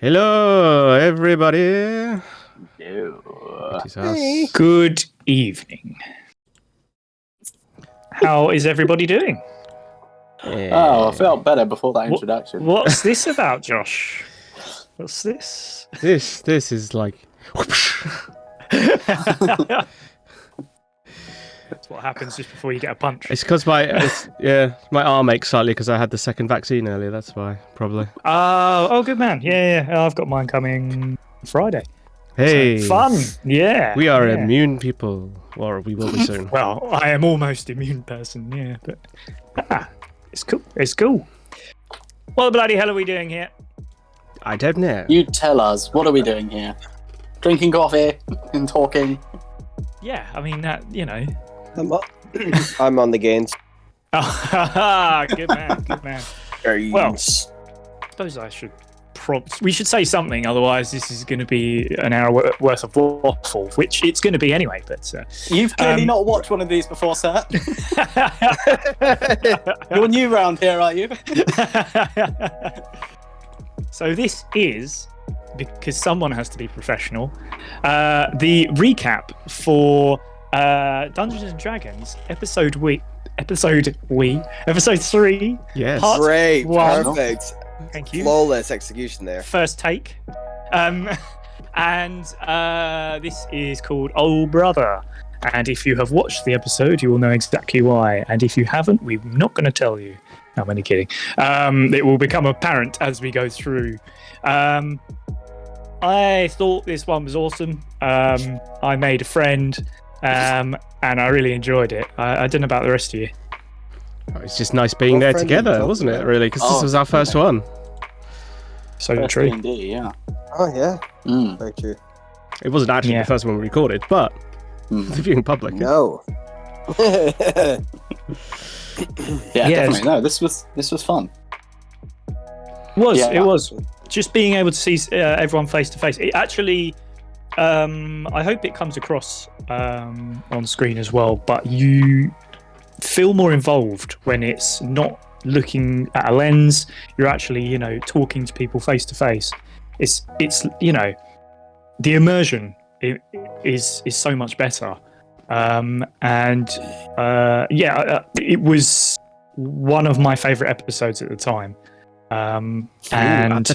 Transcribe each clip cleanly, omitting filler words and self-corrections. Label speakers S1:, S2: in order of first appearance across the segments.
S1: Hello, everybody.
S2: Hello.
S1: It is us.
S3: Good evening. How is everybody doing?
S2: Oh, I felt better before that introduction.
S3: What's this about, Josh? What's this?
S1: This is like.
S3: That's what happens just before you get a punch.
S1: It's because my arm aches slightly because I had the second vaccine earlier. That's why, probably.
S3: Oh, good man. Yeah. I've got mine coming Friday.
S1: Hey,
S3: So, fun. Yeah.
S1: we are
S3: yeah.
S1: immune people, or we will be soon.
S3: Well, I am almost immune person. Yeah, but it's cool. It's cool. What the bloody hell are we doing here?
S1: I don't know.
S2: You tell us, what are we doing here? Drinking coffee and talking.
S3: Yeah, I mean that.
S4: I'm on the gains.
S3: Oh, good man. Good man. Well, I suppose I should we should say something, otherwise this is going to be an hour worth of waffle, which it's going to be anyway. But
S2: you've clearly not watched one of these before, sir. You're new round here, are you?
S3: So this is, because someone has to be professional, the recap for Dungeons and Dragons episode 3.
S1: Yes.
S3: Part
S4: Great,
S3: 1.
S4: perfect.
S3: Thank you.
S4: Flawless execution there.
S3: First take. And this is called Oh Brother. And if you have watched the episode, you will know exactly why. And if you haven't, we're not going to tell you. No, I'm only kidding. It will become apparent as we go through. I thought this one was awesome. I made a friend, and I really enjoyed it. I don't know about the rest of you.
S1: It's just nice being there together, wasn't it? Really, because this was our first one.
S3: So
S2: First
S3: true.
S2: D&D, yeah.
S4: Oh yeah,
S2: Mm.
S4: very true.
S1: It wasn't actually the first one we recorded, but the viewing public.
S4: No.
S2: Yeah,
S3: Yeah,
S2: definitely. No, this was fun.
S3: It was. Just being able to see everyone face to face. It actually, I hope it comes across on screen as well, but you feel more involved when it's not looking at a lens. You're actually, talking to people face to face. It's the immersion is so much better. It was one of my favorite episodes at the time. And
S1: at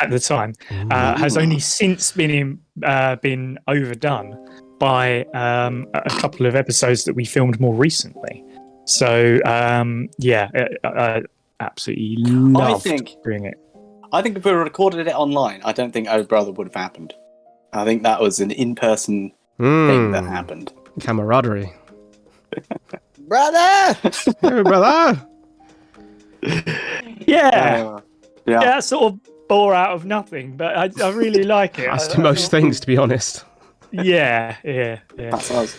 S1: the time,
S3: has only since been overdone by a couple of episodes that we filmed more recently. So I absolutely loved doing it.
S2: I think if we recorded it online, I don't think Oh Brother would have happened. I think that was an in-person thing that happened.
S1: Camaraderie.
S4: Brother!
S1: Hey, brother!
S3: Yeah, sort of bore out of nothing, but I really like it.
S1: As to most things, to be honest.
S3: Yeah.
S2: That's us.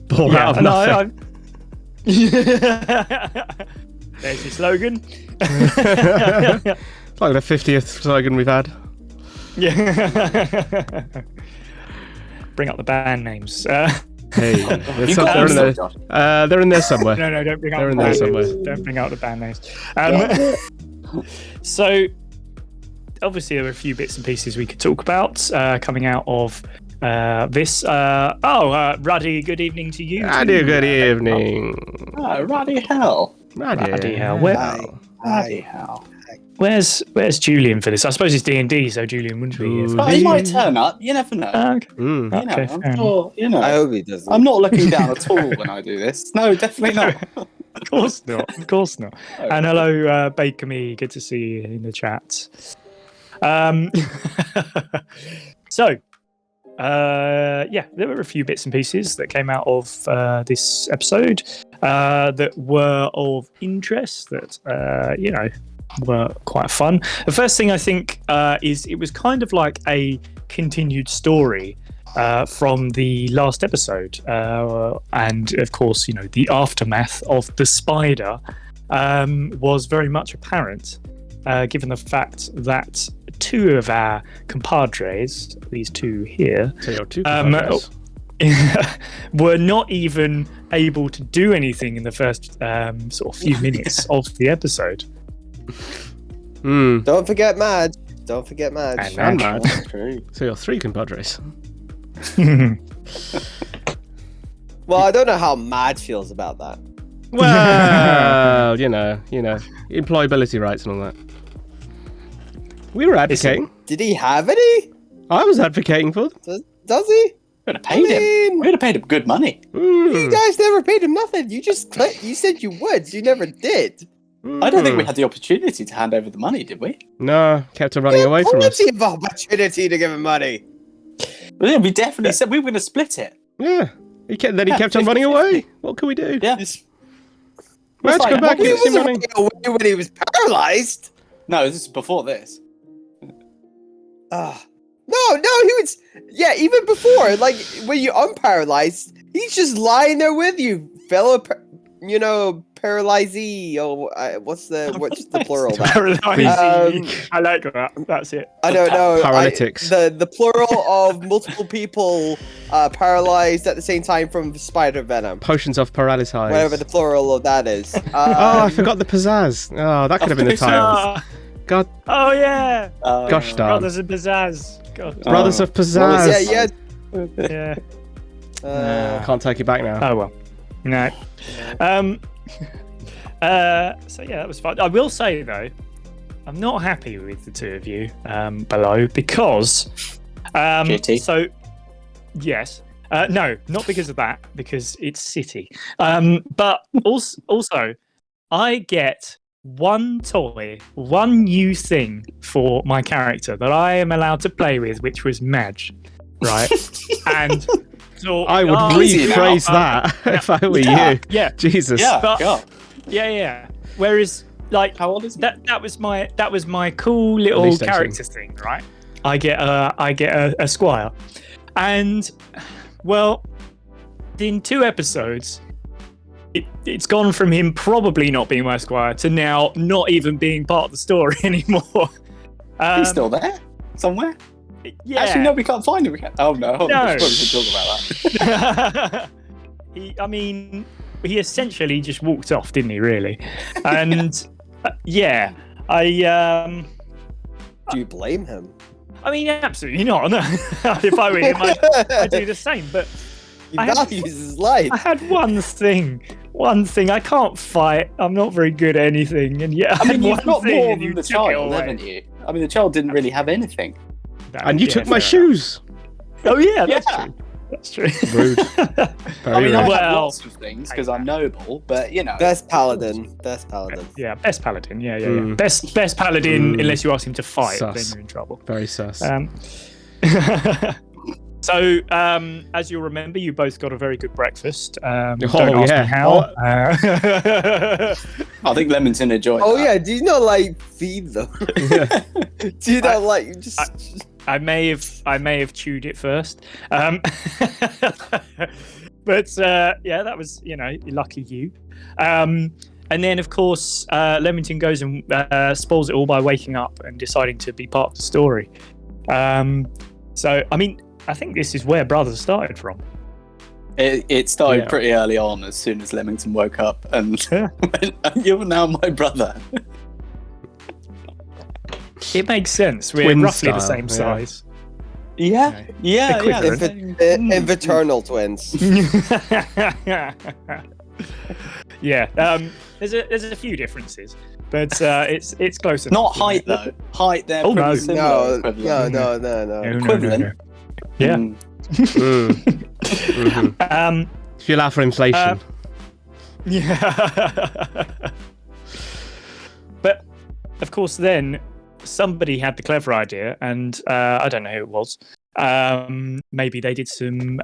S1: Bore out of nothing.
S3: There's your slogan.
S1: It's like the 50th slogan we've had.
S3: Yeah. Bring up the band names.
S1: Hey, they're in there somewhere.
S3: No, don't bring up
S1: They're
S3: the
S1: in there
S3: band
S1: somewhere.
S3: names. Don't bring out the band names. So, obviously, there were a few bits and pieces we could talk about coming out of this. Ruddy, good evening to you.
S1: Ruddy, good evening.
S2: Ruddy hell.
S1: Ruddy
S3: hell.
S2: Ruddy hell.
S3: Where's Julian for this? I suppose it's D&D, so Julian wouldn't be here.
S2: He might turn up. You never know.
S3: Okay.
S2: I'm sure.
S4: I hope he doesn't.
S2: I'm not looking down at all when I do this. No, definitely not.
S3: Of course not. And hello, Baker Me. Good to see you in the chat. There were a few bits and pieces that came out of this episode that were of interest, that were quite fun. The first thing I think is it was kind of like a continued story from the last episode, and of course, the aftermath of the spider was very much apparent, given the fact that two of our compadres, these two here, were not even able to do anything in the first sort of few minutes of the episode.
S4: Don't forget Madge. Don't forget Madge.
S1: And Madge.
S2: That's true.
S1: So you're 3 compadres.
S4: Well, I don't know how Madge feels about that.
S1: Well, you know, employability rights and all that. We were advocating.
S4: Did he have any?
S1: I was advocating for them.
S4: Does he?
S2: We'd have paid him. We'd have paid him good money.
S4: You guys never paid him nothing. You just you said you would. You never did.
S2: I don't think we had the opportunity to hand over the money, did we?
S1: No, kept her running away from us.
S4: Plenty of opportunity to give him money.
S2: Well, yeah, we definitely said we were going to split it.
S1: Yeah. He kept on running away. What can we do?
S2: Yeah.
S1: Madge, come back.
S4: He
S1: Give us some
S4: wasn't
S1: money.
S4: running away when he was paralyzed.
S2: No, this is before this.
S4: No, he was. Yeah, even before, like when you unparalyzed, he's just lying there with you, fellow. Paralyzee. Or what's the plural?
S3: I like that. That's it.
S4: I don't know.
S1: Paralytics.
S4: The plural of multiple people paralyzed at the same time from spider venom.
S1: Potions of paralysis.
S4: Whatever the plural of that is.
S1: Oh, I forgot the pizzazz. Oh, that could have been the title. God.
S3: Oh yeah.
S1: Gosh darn.
S3: Brothers of Pizzazz. God.
S1: Brothers of Pizzazz.
S3: Yeah.
S1: Can't take it back now.
S3: Oh well. No. So yeah, that was fun. I will say though, I'm not happy with the two of you below because
S2: JT?
S3: So yes. No, not because of that, because it's City. But also I get one toy, one new thing for my character that I am allowed to play with, which was Madge. Right? And so
S1: I would rephrase that if I were you.
S3: Yeah.
S1: Jesus.
S2: Yeah.
S3: But, yeah. Whereas, like,
S2: How old is he?
S3: that was my cool little
S1: Police station.
S3: character thing, right? I get a squire, and well, in 2 episodes, it's gone from him probably not being my squire to now not even being part of the story anymore.
S2: He's still there somewhere.
S3: Yeah.
S2: Actually, no, we can't find him. Oh no,
S3: No.
S2: we probably should talk about that.
S3: He essentially just walked off, didn't he? Really, and yeah, I
S4: Do you blame him?
S3: I mean, absolutely not. No. If I were him, I'd do the same. But
S4: He values his life.
S3: I had one thing. I can't fight. I'm not very good at anything, and yeah,
S2: I mean, you've
S3: one
S2: got
S3: thing
S2: more
S3: and
S2: than
S3: you
S2: the
S3: took it
S2: child,
S3: away.
S2: haven't you? I mean, the child didn't really have anything.
S1: And you took my
S3: fair
S1: shoes.
S3: enough. Oh yeah, that's
S2: Yeah.
S3: true. That's true.
S1: Rude.
S2: I
S1: Very
S2: mean, I
S1: rude.
S2: have lots of things because I'm noble, but you know.
S4: Best paladin.
S3: Yeah, best paladin. Yeah.
S1: Mm.
S3: Best paladin, unless you ask him to fight,
S1: Sus.
S3: then you're in trouble.
S1: Very sus.
S3: So, as you'll remember, you both got a very good breakfast. Don't ask
S1: yeah.
S3: me how.
S2: I think Leamington enjoyed
S4: Oh
S2: that.
S4: yeah, do you not like feed them? Do you not like just?
S3: I may have chewed it first, but yeah, that was lucky you. And then of course Leamington goes and spoils it all by waking up and deciding to be part of the story. So I mean, I think this is where Brothers started from.
S2: It started
S1: Yeah.
S2: pretty early on, as soon as Leamington woke up and
S3: Yeah.
S2: went, "You're now my brother."
S3: It makes sense. We're
S1: Twin
S3: roughly the
S1: style,
S3: same
S1: yeah.
S3: size.
S2: Yeah.
S3: Equivalent.
S4: Inviternal twins.
S3: Yeah. There's a few differences, but it's close enough.
S2: Not height though. Height, they're
S3: Oh,
S2: pretty
S3: no.
S2: similar.
S4: No,
S2: equivalent.
S4: no.
S3: No.
S2: Equivalent.
S3: Yeah.
S2: Mm.
S1: Mhm. If you allow for inflation.
S3: Yeah. But of course, then somebody had the clever idea, and I don't know who it was. Maybe they did some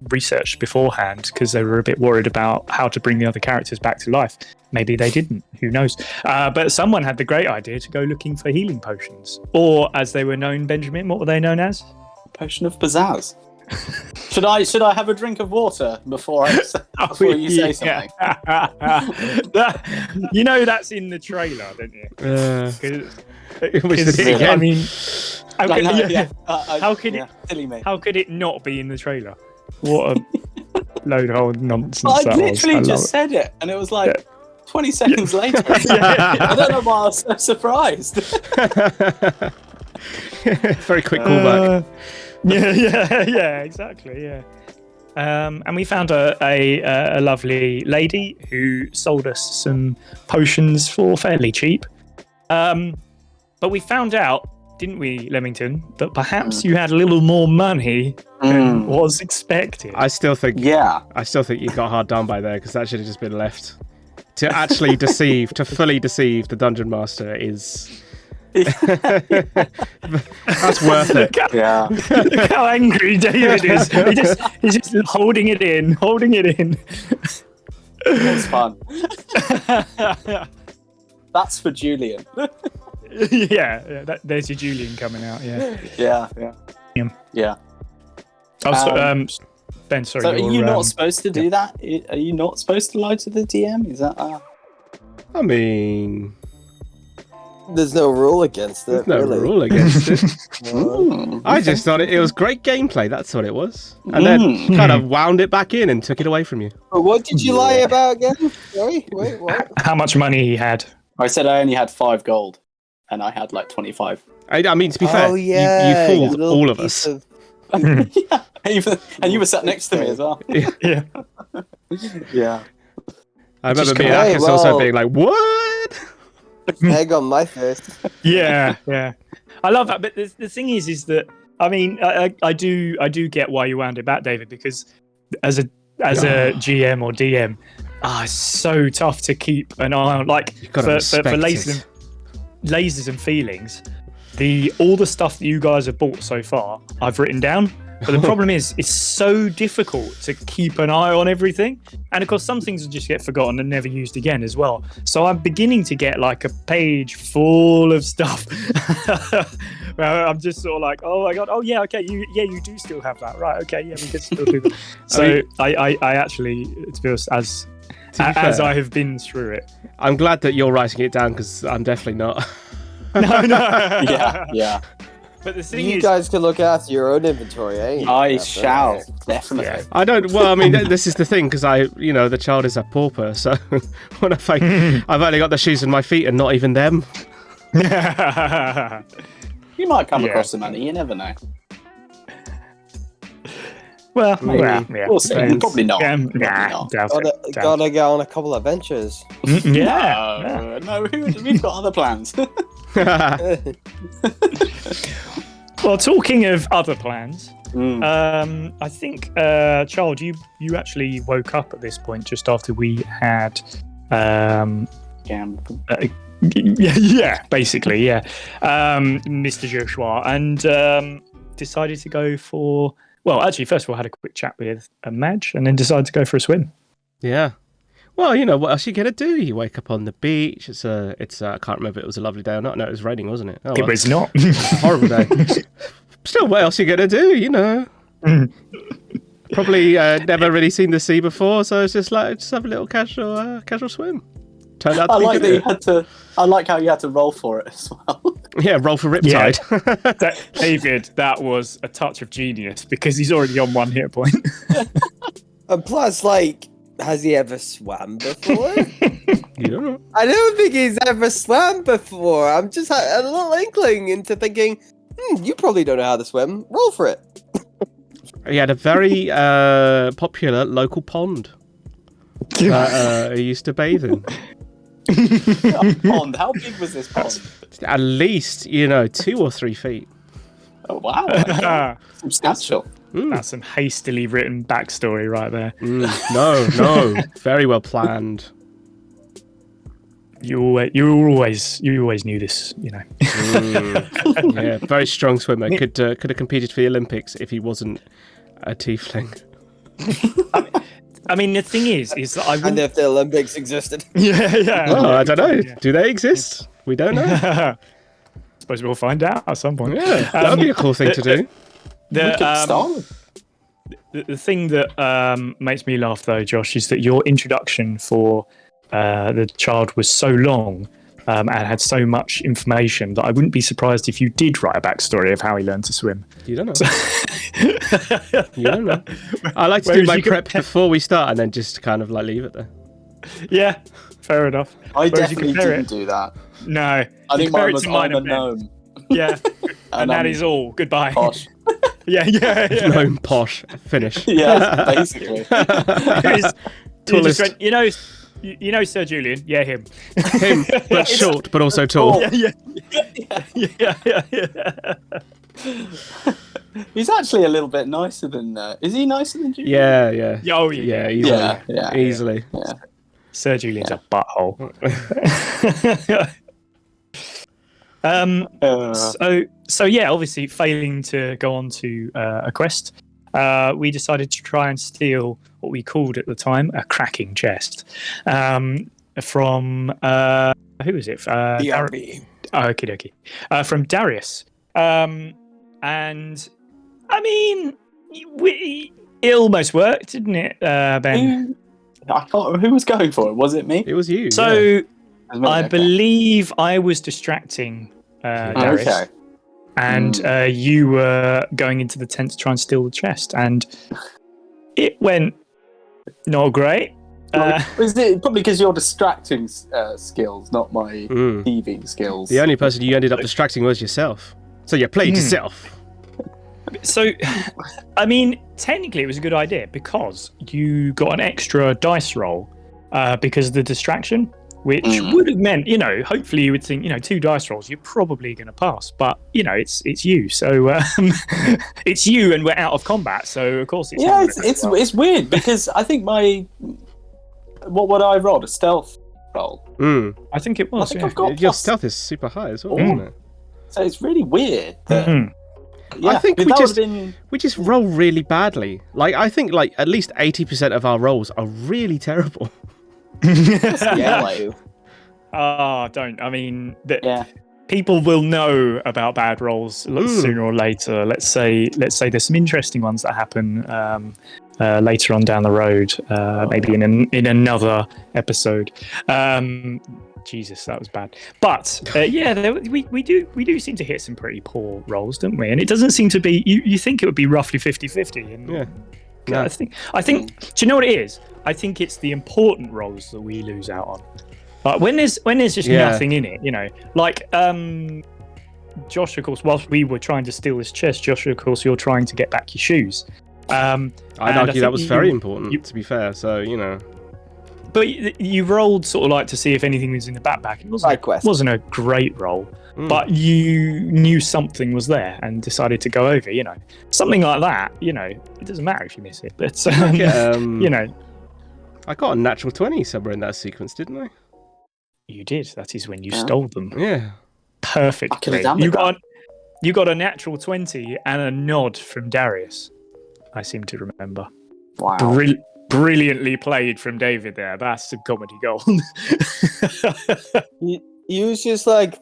S3: research beforehand because they were a bit worried about how to bring the other characters back to life. Maybe they didn't. Who knows? But someone had the great idea to go looking for healing potions, or as they were known, Benjamin. What were they known as?
S2: Potion of pizzazz. Should I have a drink of water before you say something?
S3: That's in the trailer, don't you?
S1: Which did it again?
S3: I mean,
S2: Silly me.
S3: how could it not be in the trailer? What a load of old nonsense
S2: I
S3: that was.
S2: literally
S3: I love
S2: just
S3: it.
S2: said it, and it was like 20 seconds later. I don't know why I was so surprised.
S1: Very quick callback.
S3: Yeah, exactly, yeah. And we found a lovely lady who sold us some potions for fairly cheap. But we found out, didn't we, Leamington, that perhaps you had a little more money than was expected.
S1: I still think you got hard done by there, because that should have just been left. To actually fully deceive the dungeon master is... That's worth it.
S3: Look how angry David is. He's just holding it in.
S2: It's fun. That's for Julian.
S3: There's your Julian coming out.
S2: Yeah.
S3: Ben, sorry.
S2: So are you not supposed to do that? Are you not supposed to lie to the DM? Is that?
S1: I mean,
S4: there's no rule against it.
S1: I just thought it was great gameplay. That's what it was, and then kind of wound it back in and took it away from you.
S4: But what did you lie about again? Sorry, wait, what?
S3: How much money he had?
S2: I said I only had 5 gold, and I had like 25.
S1: I mean, to be fair, you fooled all of us.
S2: And you were sat next to me as well.
S3: Yeah.
S1: I remember me and Akis also being like, "What?"
S4: Egg on my face.
S3: Yeah. I love that, but the thing is that I mean, I do get why you wound it back, David, because as a GM or DM, it's so tough to keep an eye on. Like for lasers and feelings, all the stuff that you guys have bought so far, I've written down. But the problem is, it's so difficult to keep an eye on everything. And of course, some things will just get forgotten and never used again as well. So I'm beginning to get like a page full of stuff. I'm just sort of like, oh my God, oh yeah, okay, you do still have that. Right, okay, yeah, we can still do that. So I actually, to be honest, as I have been through it.
S1: I'm glad that you're writing it down, because I'm definitely not.
S3: No.
S2: Yeah.
S3: But the thing
S4: you guys can look after your own inventory, eh?
S2: I shall, definitely.
S1: Yeah. I don't. Well, I mean, this is the thing, because the child is a pauper. So what if I've only got the shoes on my feet and not even them?
S2: You might come across some money. You never know.
S3: Well,
S2: we'll see. Probably not.
S4: Gotta get on a couple of ventures.
S2: No, we've got other plans.
S3: Well, talking of other plans, I think, Child, you actually woke up at this point just after we had, basically, Mr. Joshua, and decided to go for. Well, actually, first of all, had a quick chat with Madge, and then decided to go for a swim.
S1: Yeah. Well, what else are you going to do? You wake up on the beach. It's I can't remember if it was a lovely day or not. No, it was raining, wasn't it?
S3: It was not.
S1: It's a horrible day. Still, what else are you going to do, Probably never really seen the sea before, so it's just have a little casual swim. Turned out to be good.
S2: I like how you had to roll for it as well.
S1: Yeah, roll for Riptide.
S3: Yeah. David, that was a touch of genius, because he's already on 1 hit point.
S4: And plus, has he ever swam before?
S1: You don't know.
S4: I don't think he's ever swam before. I'm just a little inkling into thinking, you probably don't know how to swim. Roll for it.
S1: He had a very popular local pond he used to bathe in.
S2: A pond? How big was this pond?
S1: At least, 2 or 3 feet.
S2: Oh, wow. Substantial.
S3: That's some hastily written backstory right there.
S1: No. Very well planned.
S3: You always knew this,
S1: Yeah, very strong swimmer. Could have competed for the Olympics if he wasn't a tiefling.
S3: I mean, the thing is that I wouldn't...
S4: And if the Olympics existed.
S3: Yeah.
S1: Well, I don't know. Yeah. Do they exist? We don't know.
S3: Suppose we'll find out at some point.
S1: Yeah, that would be a cool thing to do.
S3: The thing that makes me laugh, though, Josh, is that your introduction for the child was so long and had so much information that I wouldn't be surprised if you did write a backstory of how he learned to swim.
S1: You don't know. You don't know. I like to do my prep before we start and then just kind of leave it there.
S3: Yeah. Fair enough.
S2: I
S3: Whereas you
S2: definitely
S3: compare
S2: didn't do that.
S3: No.
S2: I think
S3: compare
S2: mine
S3: it
S2: was
S3: to mine
S2: I'm a
S3: and Ben.
S2: gnome.
S3: Yeah. and that
S2: I'm
S3: is all. Goodbye.
S2: posh.
S3: yeah.
S1: Gnome posh. Finish.
S2: Yeah, basically.
S3: You just
S1: Tallest.
S3: went, you know Sir Julian? Yeah, him.
S1: Him, but short, but also tall.
S3: yeah.
S2: He's actually a little bit nicer than. Is he nicer than Julian?
S1: Yeah.
S3: Oh, yeah.
S1: Easily.
S2: Yeah.
S1: Easily.
S2: Yeah.
S3: Sir Julian's a butthole. So yeah, obviously failing to go on to a quest, we decided to try and steal what we called at the time a cracking chest from who was it?
S4: BRB.
S3: Okie dokie. From Darius. And I mean, it almost worked, didn't it, Ben?
S2: Who was going for it? Was it me?
S1: It was you.
S3: So
S1: yeah.
S3: I believe I was distracting Darius.
S2: Okay.
S3: And you were going into the tent to try and steal the chest, and it went not great.
S2: Is it probably because your distracting skills, not my thieving skills?
S1: The only person you ended up distracting was yourself. So you played yourself.
S3: So, I mean, technically it was a good idea because you got an extra dice roll because of the distraction, which would have meant, hopefully you would think, 2 dice rolls, you're probably going to pass. But, it's you. So, it's you and we're out of combat. So, of course, it's
S2: it's weird because I think what would I roll? A stealth roll?
S3: I think it was.
S2: I think
S3: Yeah.
S2: I've got
S1: Your
S2: plus,
S1: stealth is super high as well, isn't it?
S2: so it's really weird. That,
S1: I think
S2: that would've been...
S1: we just roll really badly. Like I think at least 80% of our rolls are really terrible.
S2: Yeah.
S3: Don't. I mean,
S5: people will know about bad rolls sooner or later. Let's say there's some interesting ones that happen later on down the road, maybe in another episode. Jesus, that was bad. But we do seem to hit some pretty poor rolls, don't we? And it doesn't seem to be. You think it would be roughly 50-50. And
S1: Yeah.
S5: I think. Do you know what it is? I think it's the important rolls that we lose out on. Like when there's just nothing in it, like Josh, of course, whilst we were trying to steal this chest, Josh, of course, you're trying to get back your shoes.
S1: I'd argue that was very important, to be fair. So
S5: but you rolled sort of like to see if anything was in the backpack. It wasn't a great roll, but you knew something was there and decided to go over. Something like that. It doesn't matter if you miss it, but
S1: I got a natural 20 somewhere in that sequence, didn't I?
S5: You did. That is when you stole them.
S1: Yeah.
S5: Perfectly. You got a natural 20 and a nod from Darius. I seem to remember.
S2: Wow.
S5: Brilliantly played from David there. That's a comedy gold.
S4: He was just like,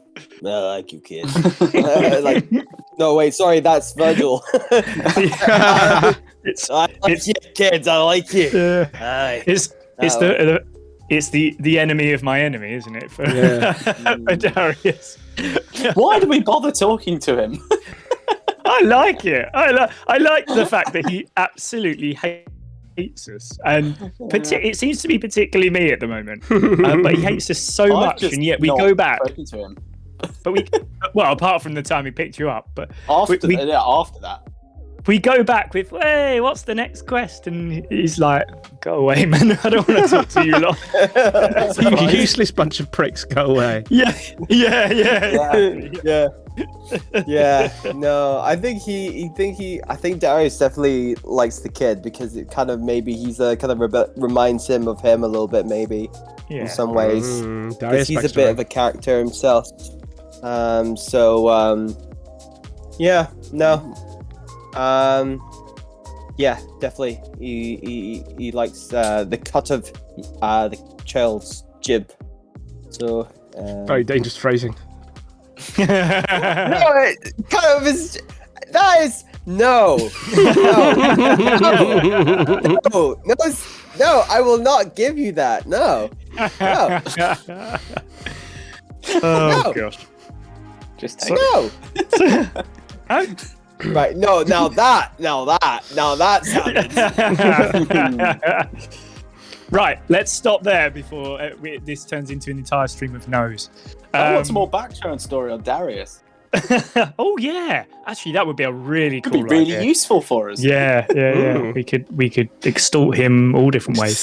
S4: I like you, kid. No, wait, sorry, that's Virgil. I like you, kids. I like you.
S5: It's the enemy of my enemy, isn't it? For Darius.
S2: Why do we bother talking to him?
S5: I like it. I like the fact that he absolutely hates us, and it seems to be particularly me at the moment. But he hates us so much, and yet we go back.
S2: To him.
S5: But apart from the time he picked you up, but
S2: after that.
S5: We go back with, hey, what's the next quest? And he's like, go away, man. I don't want to talk to you long.
S1: You useless bunch of pricks, go away.
S4: Yeah. No, I think Darius definitely likes the kid because it kind of maybe he's reminds him of him a little bit, maybe in some ways.
S1: Darius
S4: he's a bit of a character himself. Definitely. He likes the cut of the child's jib. So
S1: very dangerous phrasing.
S4: No, it kind of is. That is no. I will not give you that. No.
S5: Oh gosh.
S2: Just take
S4: it. Right, no, now that sounded.
S5: Right, let's stop there before this turns into an entire stream of no's.
S2: I want some more background story on Darius.
S5: Oh yeah, actually, that would be a really
S2: Could
S5: cool.
S2: be really
S5: idea.
S2: useful for us.
S5: Yeah.
S1: Ooh.
S5: We could extort him all different ways.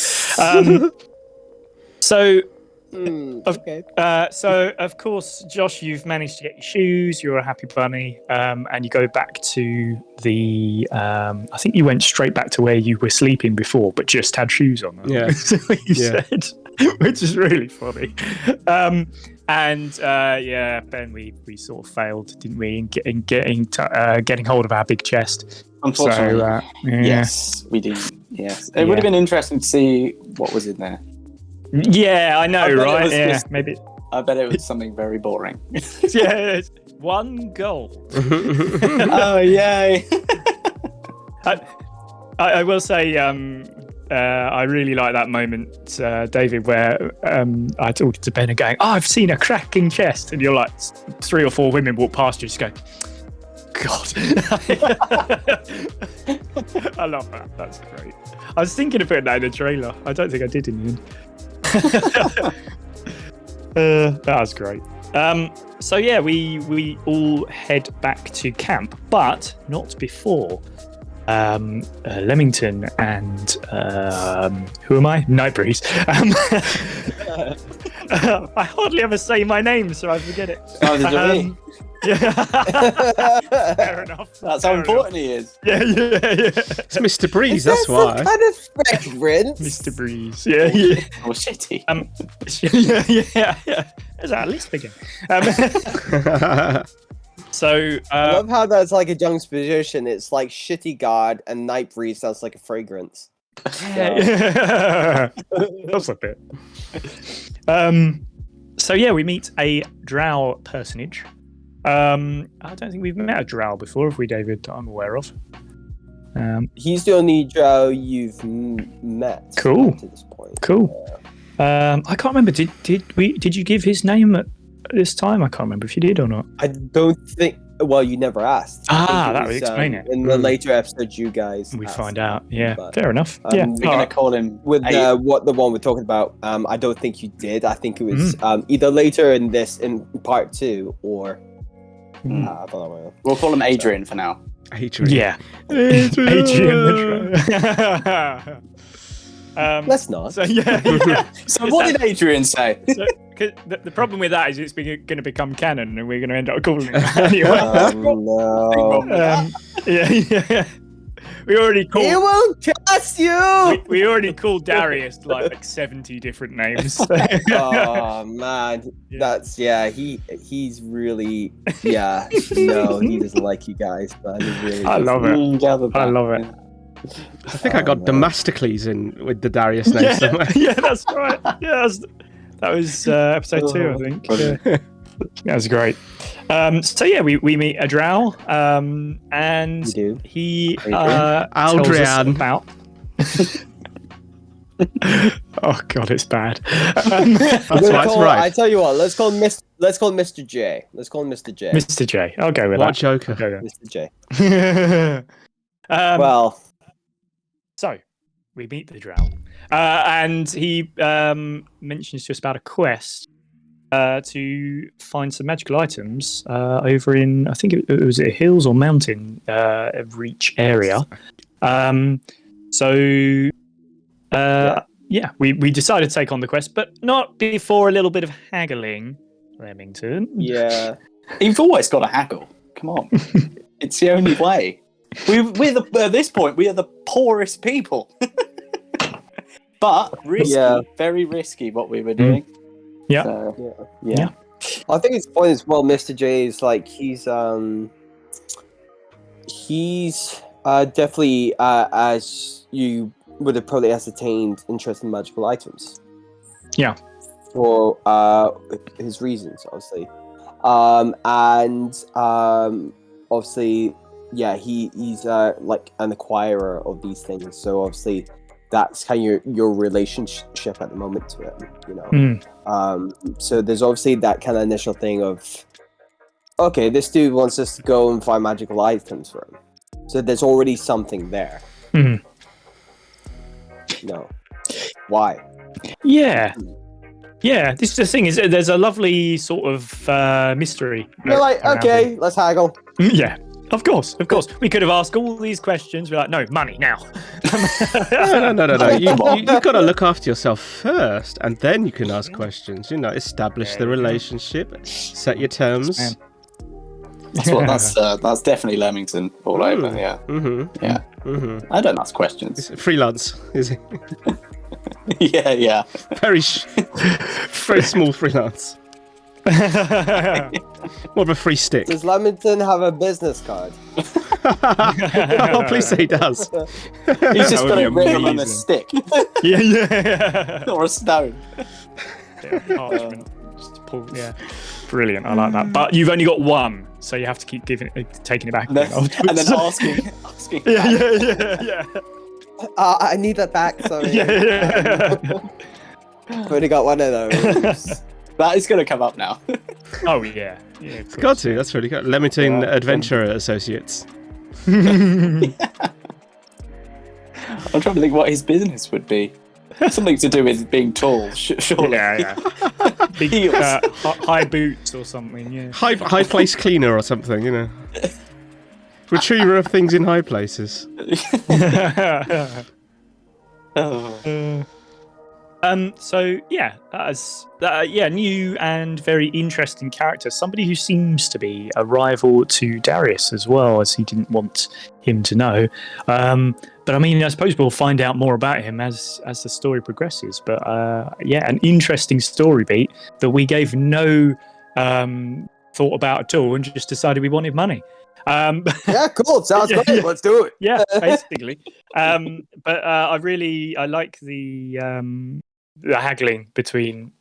S5: So
S4: Okay.
S5: So, of course, Josh, you've managed to get your shoes. You're a happy bunny, and you go back to the. I think you went straight back to where you were sleeping before, but just had shoes on.
S1: Yeah.
S5: That's what you
S1: Yeah.
S5: said, which is really funny. Ben, we sort of failed, didn't we, in getting hold of our big chest.
S2: Unfortunately,
S5: So,
S2: yes, we did. Yes, it would have been interesting to see what was in there.
S5: Yeah, I know,
S2: I bet it
S5: right?
S2: was
S5: Yeah,
S2: just-
S5: maybe.
S2: I bet it was something very boring.
S5: Yeah, it's 1 gold.
S2: Oh yay!
S5: I will say, I really like that moment, David, where I talked to Ben and going, "Oh, I've seen a cracking chest," and you're like, 3 or 4 women walk past you, just go, "God." I love that. That's great. I was thinking of putting that in the trailer. I don't think I did in the end. That was great. So yeah, we all head back to camp, but not before Leamington and who am I? Nightbreeze. I hardly ever say my name, so I forget it.
S2: Oh, did you?
S5: Yeah. Fair enough.
S2: That's
S5: Fair
S2: how important he is.
S5: Yeah.
S1: It's Mr. Breeze,
S4: Is
S1: that's
S4: there some
S1: why.
S4: kind of fragrance?
S5: Mr. Breeze. Yeah.
S2: Oh, shitty.
S5: Yeah. Is that a lisp again? So,
S4: I love how that's like a juxtaposition. It's like shitty guard and night breeze sounds like a fragrance.
S5: yeah. That's a bit. So yeah, we meet a drow personage. I don't think we've met a drow before, have we, David? That I'm aware of.
S4: He's the only drow you've met.
S5: Cool.
S4: To this point.
S5: Cool. I can't remember. Did you give his name at this time? I can't remember if you did or not.
S4: I don't think. Well, you never asked. I think
S5: Ah,
S4: it
S5: that would
S4: was,
S5: explain it.
S4: In the later episodes, you guys.
S5: We
S4: asked.
S5: find out. Yeah,
S4: But,
S5: fair enough.
S4: um,
S5: Yeah.
S2: We're gonna call him
S4: With
S2: A-
S4: what the one we're talking about, I don't think you did. I think it was
S5: Mm.
S4: either later in part 2 or.
S5: Mm.
S4: I don't know.
S2: We'll call him Adrian for now.
S1: Adrian.
S5: Yeah.
S1: Adrian.
S4: Let's not.
S5: So yeah.
S2: So what did Adrian say?
S5: So, 'cause the problem with that is it's going to become canon, and we're going to end up calling it that anyway.
S4: No.
S5: Yeah. We already
S4: He
S5: called.
S4: will cast you.
S5: We already called Darius like 70 different names.
S4: Oh man,
S5: Yeah.
S4: that's he's really no, he doesn't like you guys, man. He really
S5: I love it.
S2: Gathered
S5: I
S2: that.
S5: love it.
S1: I think I got
S4: no.
S1: Damastocles in with the Darius name somewhere.
S5: Yeah, that's right. Yeah, that was episode 2, I think. Yeah. That was great. So yeah, we meet a drow, and
S4: You do.
S5: he
S2: Adrian?
S5: tells us
S1: Aldrian.
S5: about. Oh god, it's bad.
S1: That's right, it's right.
S4: I tell you what, let's call him Mr. J. Let's call him Mr. J.
S5: Mr. J. I'll go with
S1: What a
S5: that.
S1: joker.
S5: I'll go
S4: Mr. J.
S5: there.
S4: Well,
S5: So we meet the drow, and he mentions to us about a quest to find some magical items over in, I think it was a hills or mountain reach area. We decided to take on the quest, but not before a little bit of haggling. Leamington.
S4: yeah.
S2: You've always got to haggle. Come on, it's the only way. At this point, we are the poorest people. But risky,
S4: Yeah.
S2: very risky what we were doing.
S5: Yeah.
S2: So,
S4: Yeah.
S2: yeah.
S4: I think it's the point as well, Mr. J is like he's definitely as you would have probably ascertained interested in magical items.
S5: Yeah.
S4: For his reasons, obviously. Obviously, yeah, he's like an acquirer of these things. So obviously, that's kind of your relationship at the moment to it, you know.
S5: Mm.
S4: So there's obviously that kind of initial thing of, okay, this dude wants us to go and find magical items for him. So there's already something there.
S5: Mhm.
S4: No. Why?
S3: Yeah. Yeah, this is the thing. Is there's a lovely sort of mystery.
S4: You're like,
S3: around
S4: okay, let's haggle.
S3: it. Yeah, of course. We could have asked all these questions. We're like, no, money now.
S1: No. You've got to look after yourself first, and then you can ask questions. Establish the relationship, set your terms.
S2: That's definitely Leamington all over. Yeah.
S1: Mm-hmm.
S2: Yeah.
S1: Mm-hmm.
S2: I don't ask questions.
S1: It's freelance, is it?
S2: Yeah.
S1: Very small freelance. More of a free stick.
S4: Does Leamington have a business card?
S1: Oh, please say he does.
S2: He's just got it written on a stick
S3: yeah.
S2: or a stone.
S3: Parchment. Just pull, yeah. Brilliant. I like that. But you've only got one, so you have to keep taking it back.
S2: And then asking.
S3: Yeah.
S4: I need that back, sorry.
S3: Yeah.
S4: I've only got one of those.
S2: That is going to come up now.
S3: Oh yeah.
S1: It's got to. That's really good. Leamington Adventure Associates.
S2: I'm trying to think what his business would be. Something to do with being tall, surely.
S3: Yeah. Big
S2: Heels.
S3: high boots or something. Yeah.
S1: High place cleaner or something, Retriever of things in high places.
S2: Oh.
S3: So yeah, that's new and very interesting character. Somebody who seems to be a rival to Darius as well, as he didn't want him to know. But I mean, I suppose we'll find out more about him as the story progresses. But an interesting story beat that we gave no thought about at all, and just decided we wanted money.
S4: Yeah, cool. Sounds great. Let's do it.
S3: Yeah, basically. But I like the haggling between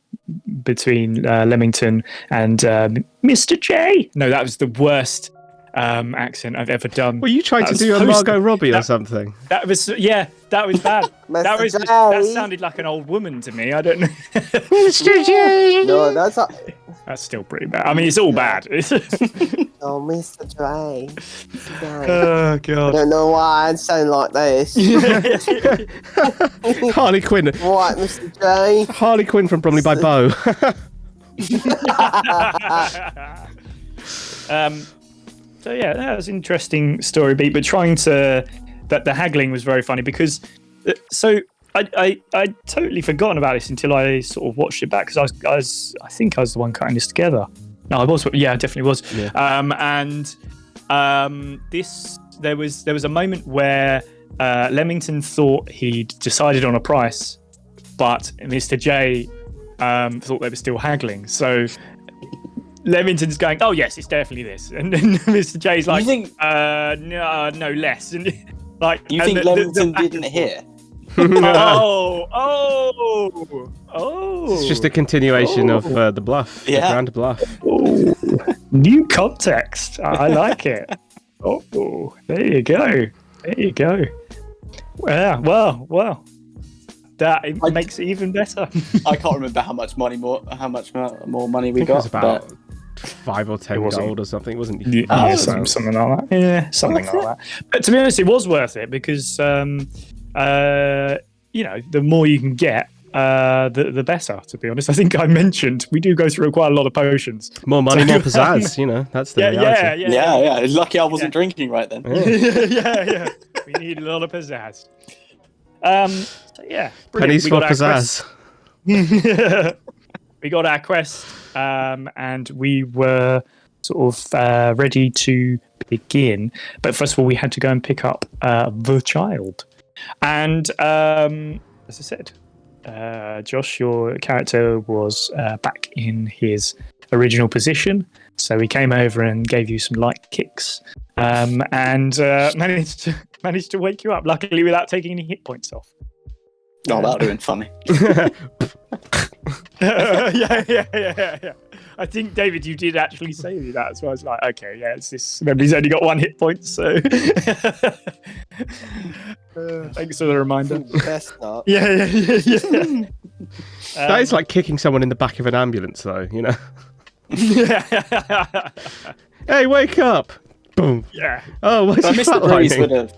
S3: Leamington and Mr. J. No, that was the worst accent I've ever done.
S1: Were you trying to do a Margot Robbie or something?
S3: That was bad. That sounded like an old woman to me. I don't know.
S1: Mr. J.
S4: No, that's
S3: That's still pretty bad. I mean, it's all bad.
S4: Oh, Mr. Dre.
S3: Oh
S4: I
S3: god.
S4: don't know why I sound like this.
S1: Harley Quinn.
S4: Right, Mr. Dre.
S1: Harley Quinn from Bromley by Bow.
S3: So yeah, that was an interesting story beat, but the haggling was very funny because I'd totally forgotten about this until I sort of watched it back because I think I was the one cutting this together. No, I was. Yeah, I definitely was.
S1: Yeah.
S3: There was a moment where Leamington thought he'd decided on a price, but Mr. J thought they were still haggling. So Leamington's going, "Oh yes, it's definitely this," and then Mr. J's like, no, less." And like,
S2: You think Leamington didn't hear?
S1: It's just a continuation of the bluff.
S2: Yeah.
S1: The grand bluff.
S3: Oh, new context. I like it. Oh, there you go. Yeah, well. That makes it even better.
S2: I can't remember how much more money we
S1: I think
S2: got.
S1: it was about
S2: but
S1: 5 or 10 gold or something. It wasn't.
S3: Something like that. Yeah, something like that. But to be honest, it was worth it because the more you can get, the better. To be honest, I think I mentioned we do go through quite a lot of potions.
S1: More money, more pizzazz. That's the reality.
S2: Yeah. Lucky I wasn't drinking right then.
S3: Yeah. We need a lot of pizzazz. So yeah,
S1: Pennies for pizzazz.
S3: We got our quest, and we were sort of ready to begin. But first of all, we had to go and pick up the child. And as I said, Josh, your character was back in his original position. So we came over and gave you some light kicks, and managed to wake you up. Luckily, without taking any hit points off.
S2: Oh, that would have been funny.
S3: Yeah. I think, David, you did actually say that. So I was like, okay, yeah, it's this. Remember, he's only got 1 hit point, so. Thanks for the reminder.
S4: Best not.
S3: Yeah.
S1: That is like kicking someone in the back of an ambulance, though.
S3: Yeah.
S1: Hey, wake up! Boom.
S3: Yeah.
S1: Oh, what's
S2: But
S1: he
S2: Mr. Breeze would
S1: flatlining?
S2: have.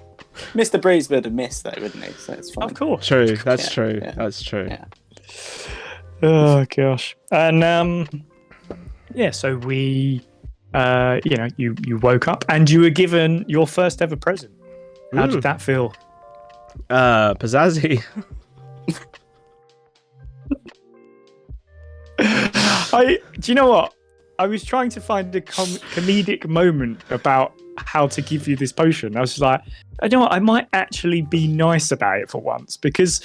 S2: Mr. Breeze would have missed though, wouldn't he? So it's fine.
S3: Of course.
S1: True. That's true.
S2: Yeah.
S1: That's true.
S2: Yeah.
S3: Oh gosh. And so we you woke up and you were given your first ever present. How did that feel?
S1: Pizzazzy.
S3: Do you know what? I was trying to find a comedic moment about how to give you this potion. I was just like, I know what, I might actually be nice about it for once, because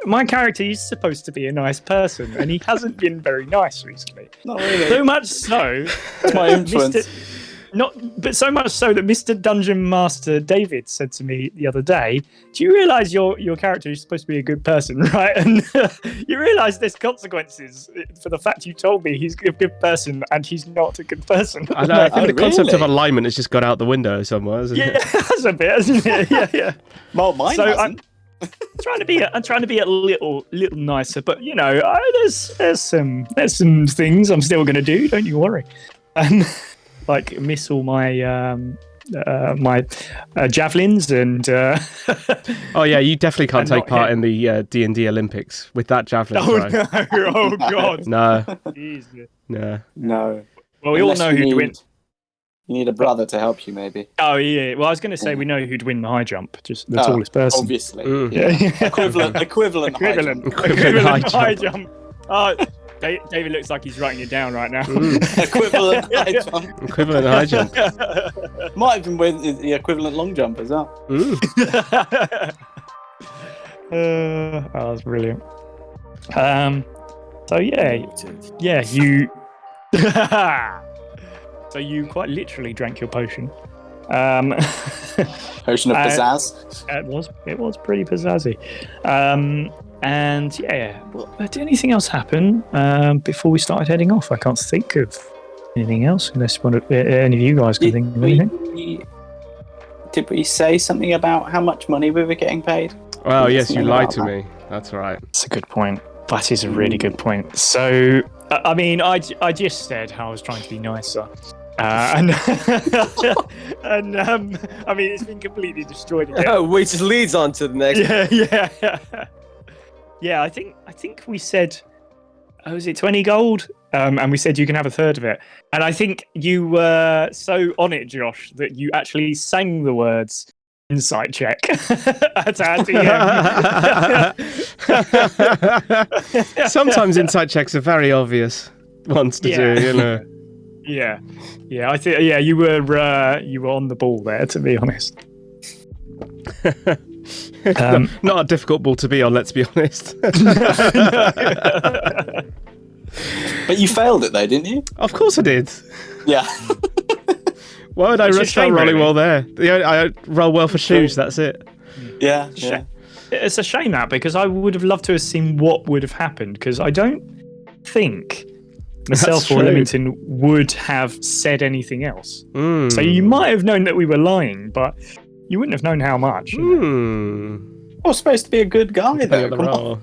S3: my character is supposed to be a nice person, and he hasn't been very nice recently.
S2: Not really.
S3: So much so,
S2: It's my influence.
S3: but so much so that Mr. Dungeon Master David said to me the other day, "Do you realise your character is supposed to be a good person, right? And you realise there's consequences for the fact you told me he's a good person and he's not a good person."
S1: I know. I think the concept of
S2: really?
S1: alignment has just gone out the window somewhere, hasn't
S3: Yeah,
S1: it?
S3: that's a bit, isn't it? Yeah.
S2: Well, mine
S3: So
S2: hasn't.
S3: I'm trying to be a little nicer, but there's some things I'm still going to do. Don't you worry. Like miss all my my javelins and.
S1: Oh yeah, you definitely can't
S3: And
S1: take
S3: not
S1: part
S3: him.
S1: in the D&D Olympics with that javelin
S3: Oh
S1: throw.
S3: no! Oh god!
S1: No,
S3: Jesus.
S1: no.
S2: No.
S3: Well, we all
S2: Unless
S3: know
S2: you
S3: who'd win.
S2: You need a brother to help you, maybe.
S3: Oh yeah. Well, I was going to say we know who'd win the high jump, just the tallest person.
S2: Obviously.
S1: Mm.
S2: Yeah. Equivalent high jump.
S1: Equivalent high jump.
S3: Oh, David looks like he's writing it down right now.
S2: Equivalent high jump.
S1: Equivalent high jump.
S2: Might have been with the equivalent long jump as well.
S3: That's brilliant. So yeah, you. So you quite literally drank your potion.
S2: Potion of pizzazz.
S3: It was pretty pizzazzy. And yeah, well, did anything else happen before we started heading off? I can't think of anything else, unless any of you guys can think of anything.
S2: Did we say something about how much money we were getting paid?
S1: Oh yes, you
S2: Something
S1: lied
S2: about
S1: to
S2: that.
S1: me. That's right.
S3: That's a good point. That is a really good point. So, I mean, I just said how I was trying to be nicer. And I mean, it's been completely destroyed again.
S4: Which just leads on to the next.
S3: Yeah. I think we said, was it 20 gold? And we said you can have a third of it. And I think you were so on it, Josh, that you actually sang the words "insight check" at our DM.
S1: Sometimes insight checks are very obvious ones to do, you know.
S3: Yeah. I think you were on the ball there, to be honest.
S1: Not a difficult ball to be on, let's be honest.
S2: But you failed it though, didn't you?
S1: Of course I did.
S2: Yeah.
S1: Why would I
S3: It's a
S1: start
S3: shame,
S1: rolling
S3: really.
S1: well there? I roll well for shoes, that's it.
S2: Yeah.
S3: It's a shame that, because I would have loved to have seen what would have happened, because I don't think myself
S1: That's
S3: or
S1: true.
S3: Leamington would have said anything else.
S1: Mm.
S3: So you might have known that we were lying, but you wouldn't have known how much. you know?
S1: Mm.
S2: I was supposed to be a good guy
S1: Depending
S2: though.
S1: on the
S2: Come on.
S1: role.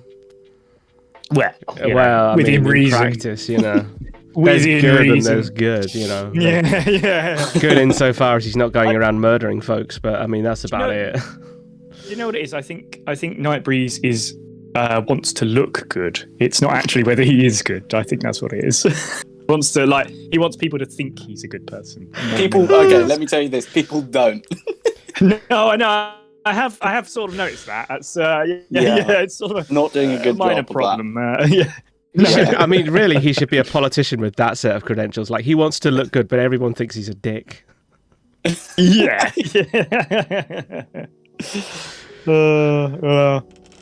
S3: Well, you know,
S1: Well, I
S3: within
S1: mean, in
S3: reason.
S1: practice, you know. There's
S3: Within
S1: good and
S3: reason.
S1: there's good, you know.
S3: Yeah.
S1: Good insofar as he's not going around murdering folks, but I mean that's about it.
S3: You know what it is? I think Nightbreeze is wants to look good. It's not actually whether he is good. I think that's what it is. He wants people to think he's a good person.
S2: Okay, let me tell you this. People don't.
S3: No, I know. I have sort of noticed that. That's it's sort of
S2: Not doing a good
S3: minor
S2: job of
S3: problem. Yeah.
S1: He should, I mean, really, he should be a politician with that set of credentials. Like, he wants to look good, but everyone thinks he's a dick.
S3: Yeah.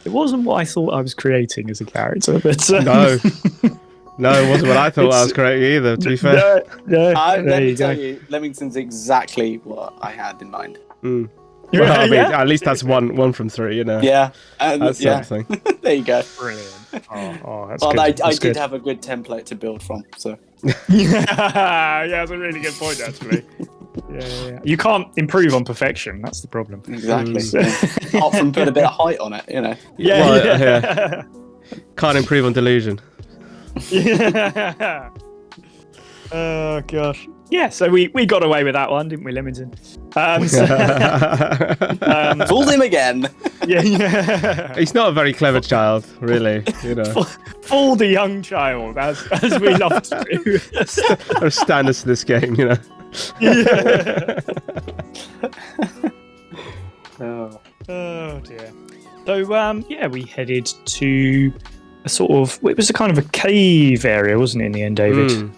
S3: It wasn't what I thought I was creating as a character, but
S1: No, it wasn't what I thought I was creating either, to be fair.
S3: No,
S2: Let
S3: there
S2: me
S3: you go.
S2: tell you, Leamington's exactly what I had in mind.
S1: Mm. Well, I mean,
S3: Yeah.
S1: at least that's one from three, you know.
S2: Yeah.
S1: That's
S2: yeah.
S1: something.
S2: There you go.
S3: Brilliant. Oh, that's
S2: Well,
S3: good.
S2: I
S3: That's
S2: did
S3: good.
S2: have a good template to build from, so.
S3: Yeah, that's a really good point, actually. Yeah. You can't improve on perfection. That's the problem.
S2: Exactly. Yeah. Apart from put a bit of height on it, you know.
S3: Yeah.
S1: Can't improve on delusion.
S3: Yeah. Oh gosh. yeah, so we got away with that one, didn't we, Leamington?
S2: Fooled him again.
S3: Yeah.
S1: He's not a very clever child, really. You know,
S3: Fooled a young child, as we love to do.
S1: there are standards to this game, you know.
S3: Yeah.
S2: Oh.
S3: Dear. So we headed to a sort of, it was a kind of a cave area, wasn't it, in the end, David?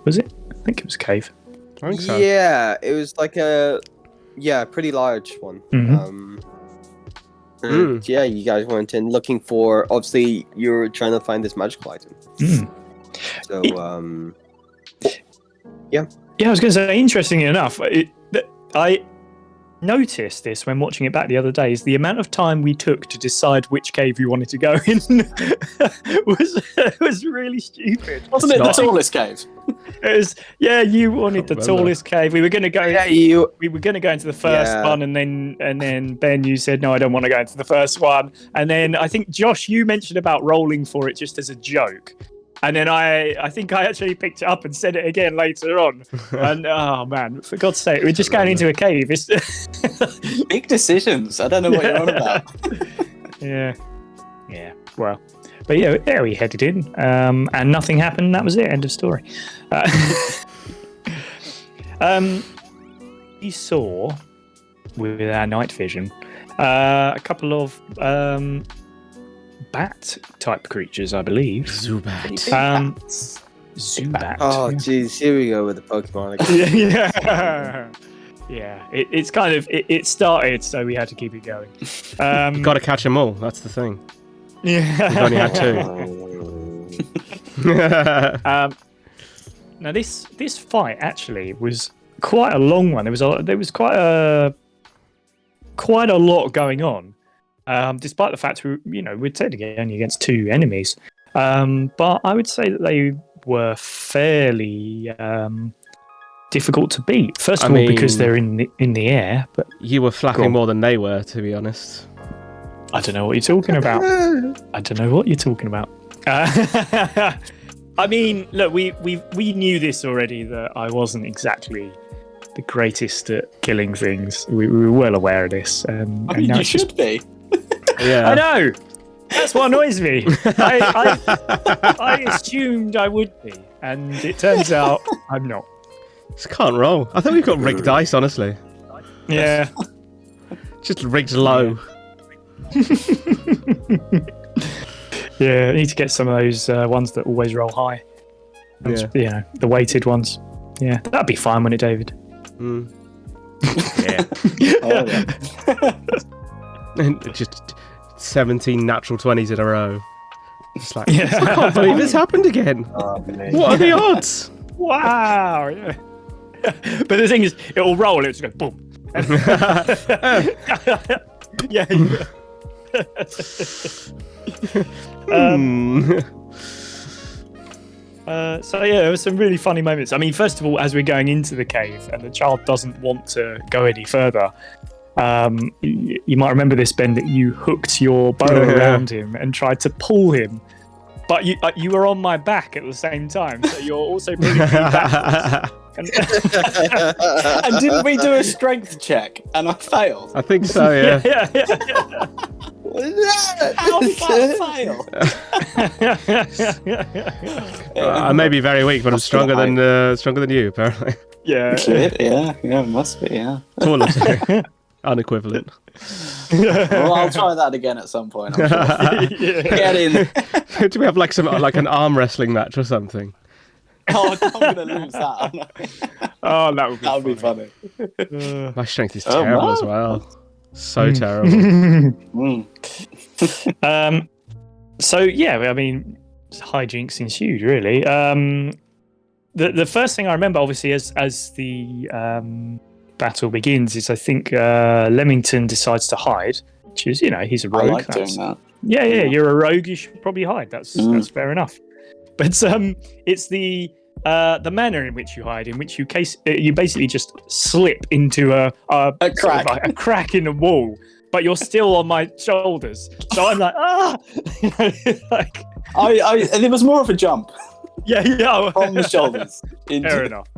S3: Was it? I think it was a cave.
S1: I think so.
S4: Yeah, it was like a pretty large one.
S3: Mhm.
S4: And yeah, you guys went in looking for. Obviously, you were trying to find this magical item. So
S3: Yeah, I was going to say, interestingly enough, I noticed this when watching it back the other day, is the amount of time we took to decide which cave we wanted to go in was really stupid.
S2: Wasn't it the tallest cave?
S3: It was, you wanted the tallest cave. We were going to go. We were going to go into the first one, and then Ben, you said no, I don't want to go into the first one. And then I think Josh, you mentioned about rolling for it just as a joke. And then I think I actually picked it up and said it again later on. And oh man, for God's sake, we're just going into a cave. It's
S2: big decisions. I don't know what you're on about.
S3: Yeah. Well, but yeah, we headed in, and nothing happened. That was it. End of story. We saw with our night vision a couple of bat type creatures, I believe.
S1: Zubat.
S3: Zubat.
S4: Oh, jeez, here we go with the Pokemon again.
S3: Yeah. It's kind of it started, so we had to keep it going.
S1: You got to catch them all. That's the thing.
S3: Yeah.
S1: We've only had two.
S3: Now this fight actually was quite a long one. There was quite a lot going on. Despite the fact we're technically only against two enemies, but I would say that they were fairly difficult to beat. First of all, because they're in the air. But
S1: you were flapping more than they were, to be honest.
S3: I don't know what you're talking about. I mean, look, we knew this already, that I wasn't exactly the greatest at killing things. We were well aware of this.
S2: I mean, you should be.
S1: Yeah,
S3: I know. That's what annoys me. I assumed I would be, and it turns out I'm not.
S1: Just can't roll. I think we've got rigged dice, honestly.
S3: Yeah.
S1: Just rigged low.
S3: Yeah, I need to get some of those ones that always roll high. The weighted ones. Yeah, that'd be fine, wouldn't it, David?
S1: Yeah.
S2: Oh, yeah.
S1: And just 17 natural 20s in a row. It's like, I can't believe this happened again.
S4: Oh, man.
S1: What are the odds?
S3: Wow. Yeah. But the thing is, it will roll. It'll just go boom. Yeah. So there were some really funny moments. I mean, first of all, as we're going into the cave and the child doesn't want to go any further, you might remember this, Ben, that you hooked your bow around him and tried to pull him, but you were on my back at the same time, so you're also pulling me backwards. And
S2: didn't we do a strength check and I failed?
S1: I think so, yeah.
S2: How did that fail?
S1: I may be very weak, but I'm stronger than you, apparently.
S3: Yeah,
S2: Must be, yeah.
S1: Taller, unequivalent.
S2: Well, I'll try that again at some point, I'm sure. Get in.
S1: Do we have like an arm wrestling match or something?
S2: Oh, I'm gonna lose that, aren't I?
S3: Oh, that would be
S2: funny.
S1: My strength is terrible as well. So terrible.
S3: So yeah, I mean, hijinks ensued really. The first thing I remember, obviously, as the battle begins, is I think Leamington decides to hide, which is, he's a rogue.
S2: I like doing that.
S3: Yeah, you're a rogue. You should probably hide. That's fair enough. But it's the manner in which you hide, in which you basically just slip into a
S2: crack,
S3: sort of like a crack in the wall, but you're still on my shoulders. So I'm like, like,
S2: and it was more of a jump.
S3: Yeah.
S2: From the shoulders.
S3: Fair enough.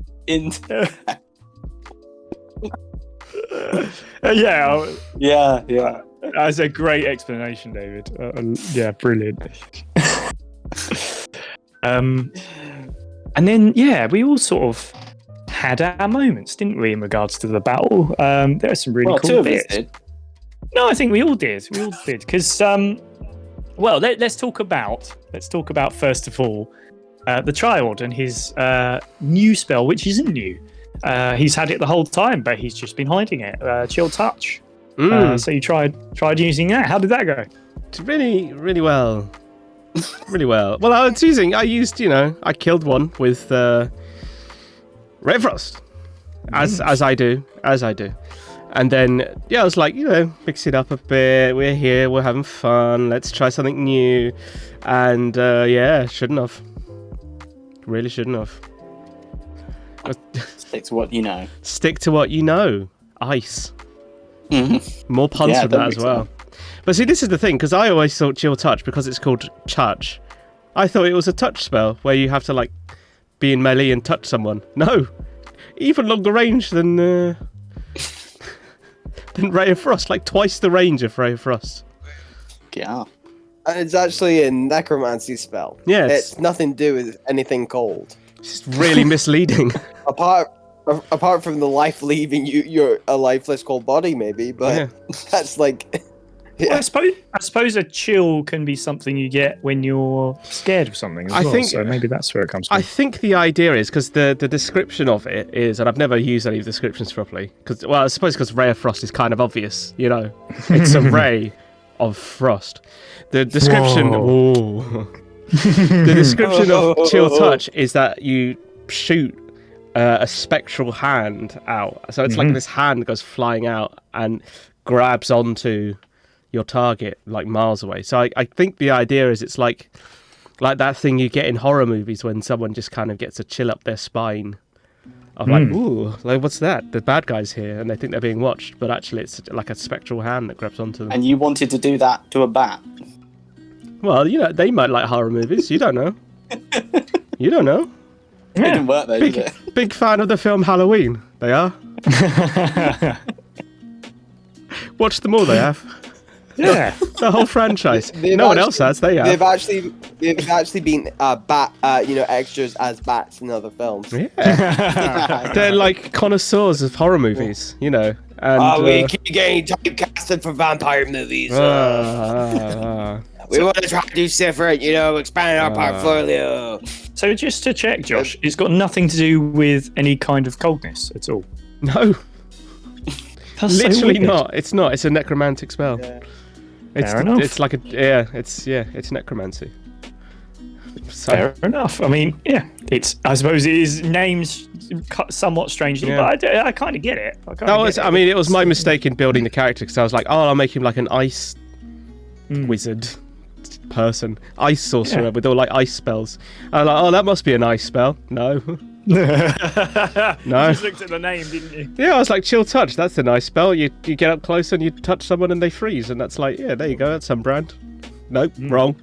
S2: Yeah.
S3: That's a great explanation, David. Yeah, brilliant. And then, we all sort of had our moments, didn't we, in regards to the battle? There are some really
S2: two
S3: cool
S2: of us
S3: bits.
S2: did.
S3: No, I think we all did. Because, let's talk about first of all the child and his new spell, which isn't new. He's had it the whole time, but he's just been hiding it. Chill touch. So you tried using that. How did that go?
S1: Really, really well. Really well. Well, I used, I killed one with Ray of Frost, as I do. And then, I was like, mix it up a bit. We're here, we're having fun. Let's try something new. And shouldn't have. Really shouldn't have.
S2: Stick to what you know.
S1: Stick to what you know. Ice. More puns for that as well. But see, this is the thing, because I always thought Chill Touch, because it's called touch, I thought it was a touch spell where you have to like be in melee and touch someone. No, even longer range than Ray of Frost, like twice the range of Ray of Frost.
S2: Yeah.
S4: And it's actually a necromancy spell.
S1: Yeah,
S4: it's nothing to do with anything cold.
S1: It's just really misleading.
S4: Apart from the life leaving you, you're a lifeless cold body, maybe, but that's like.
S3: Yeah. Well, I suppose a chill can be something you get when you're scared of something as well. So maybe that's where it comes from.
S1: I think the idea is, because the description of it is, and I've never used any of the descriptions properly, I suppose because Ray of Frost is kind of obvious, It's a ray of frost. The description... the description of Chill Touch is that you shoot a spectral hand out. So it's like this hand goes flying out and grabs onto your target like miles away. So I think the idea is it's like that thing you get in horror movies when someone just kind of gets a chill up their spine of like, ooh, like what's that? The bad guy's here and they think they're being watched, but actually it's like a spectral hand that grabs onto them.
S2: And you wanted to do that to a bat?
S1: Well, they might like horror movies. You don't know. You don't know.
S2: It didn't work though, did it?
S1: Big fan of the film Halloween. They are. Watch them all, they have.
S3: Yeah,
S1: the whole franchise. No one else has. They have.
S4: They've actually been bat, extras as bats in other films.
S1: Yeah, they're like connoisseurs of horror movies, And,
S4: we keep getting typecasted for vampire movies. We want to try to do different, expand our portfolio.
S3: So just to check, Josh, it's got nothing to do with any kind of coldness at all.
S1: No.
S3: That's
S1: literally
S3: so
S1: not. It's not. It's a necromantic spell.
S3: Yeah.
S1: It's like it's necromancy. So,
S3: fair enough. I mean, I suppose it is named somewhat strangely, but I kind of get it.
S1: It was my mistake in building the character, because I was like, I'll make him like an ice wizard person, ice sorcerer with all like ice spells. I was like, that must be an ice spell. No.
S3: No. You just looked at the name, didn't you?
S1: Yeah, I was like, Chill Touch, that's a nice spell. You get up close and you touch someone and they freeze, and that's like, there you go, that's some brand. Nope, wrong.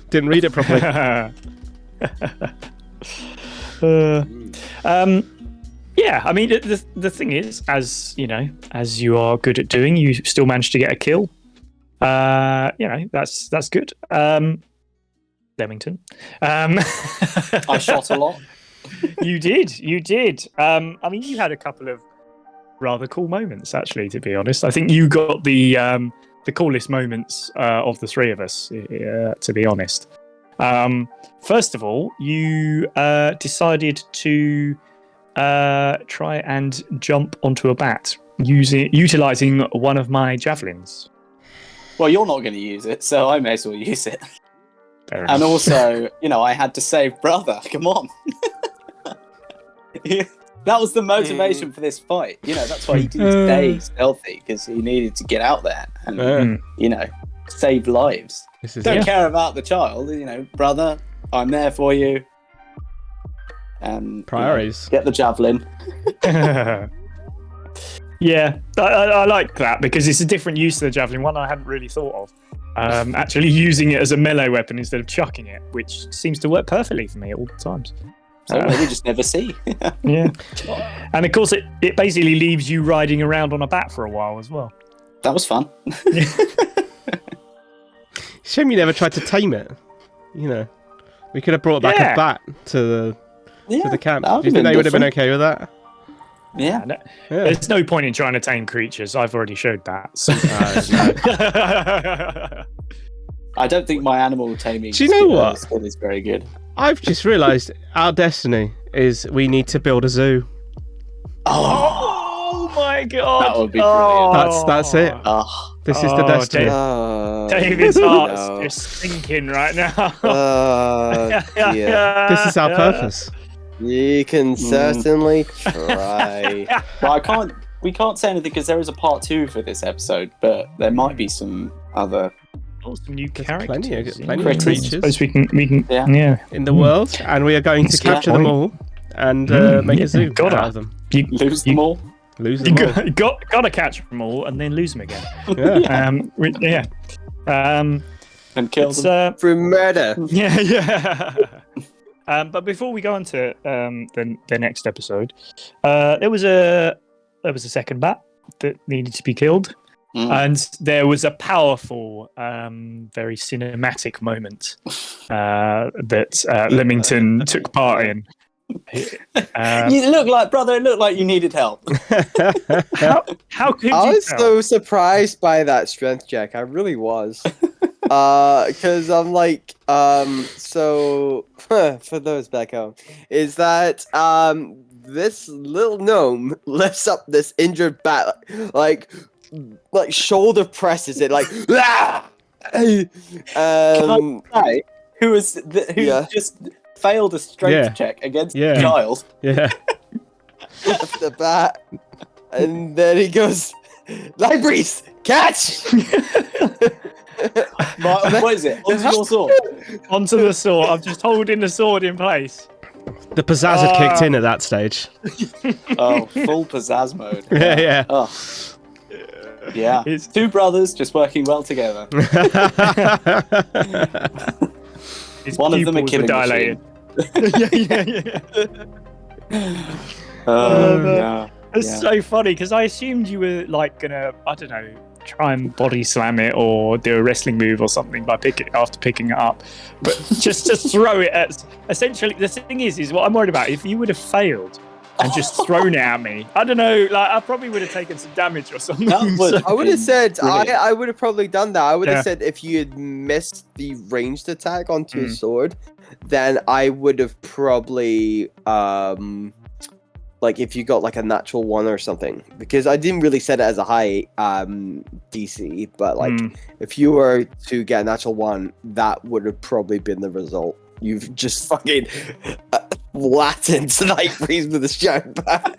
S1: Didn't read it properly.
S3: I mean, the thing is, as you are good at doing, you still managed to get a kill. That's good. Leamington.
S2: I shot a lot.
S3: You did. I mean, you had a couple of rather cool moments, actually, to be honest. I think you got the coolest moments of the three of us, to be honest. First of all, you decided to try and jump onto a bat utilizing one of my javelins.
S2: Well, you're not going to use it, so I may as well use it.
S3: Fair enough.
S2: And also, I had to save brother. Come on. That was the motivation for this fight. That's why he did stay stealthy, because he needed to get out there and, save lives. Don't care about the child. Brother, I'm there for you. And
S1: priorities.
S2: Get the javelin.
S3: Yeah, I like that, because it's a different use of the javelin, one I hadn't really thought of.
S5: actually using it as a melee weapon instead of chucking it, which seems to work perfectly for me at all times.
S2: So we just never see.
S5: Yeah. And of course, it basically leaves you riding around on a bat for a while as well.
S2: That was fun.
S1: Shame you never tried to tame it. You know, we could have brought back a bat to the camp. Do you think they would have been okay with that?
S2: Yeah.
S5: There's no point in trying to tame creatures. I've already showed that. So.
S2: I don't think my animal taming
S1: Do you know what?
S2: skill is very good.
S1: I've just realised our destiny is we need to build a zoo.
S5: Oh my god!
S2: That would be brilliant.
S1: That's it. This is the destiny.
S5: David's heart's just sinking right now.
S4: Yeah.
S1: This is our purpose.
S4: You can certainly try.
S2: But we can't say anything because there is a part 2 for this episode, but there might be some other
S5: Some new characters,
S1: plenty of creatures.
S5: Suppose we can,
S1: in the world, and we are going to capture them all and make a zoo out of them.
S2: Lose them all.
S1: Lose them all.
S5: Gotta catch them all and then lose them again.
S1: Yeah.
S2: And kill them.
S4: Through murder.
S5: Yeah. But before we go on to the next episode, there was a second bat that needed to be killed. And there was a powerful, very cinematic moment that Leamington took part in.
S2: You look like you needed help.
S5: How could you
S4: I was
S5: tell?
S4: so surprised by that strength check. I really was. Because I'm like, so for those back home, is that this little gnome lifts up this injured bat, like shoulder presses it, like.
S2: Can I say who just failed a strength check against a child?
S1: Yeah.
S4: Lift the bat, and then he goes, "Libraries, catch!"
S2: What is it? Onto your sword.
S5: Onto the sword. I'm just holding the sword in place.
S1: The pizzazz had kicked in at that stage.
S2: Oh, full pizzazz mode.
S1: Yeah.
S2: Oh. Yeah. It's 2 brothers just working well together. One of them a killing machine.
S5: It's so funny because I assumed you were like gonna, I don't know, try and body slam it or do a wrestling move or something after picking it up, but just to throw it at. Essentially, the thing is what I'm worried about. If you would have failed and just thrown it at me, I don't know, like I probably would have taken some damage or something.
S4: I would have said I would have probably done that. I would have said if you had missed the ranged attack onto your sword, then I would have probably like if you got like a natural 1 or something, because I didn't really set it as a high DC, but like if you were to get a natural 1, that would have probably been the result. You've just fucking Latin Night Breeze with a giant bat.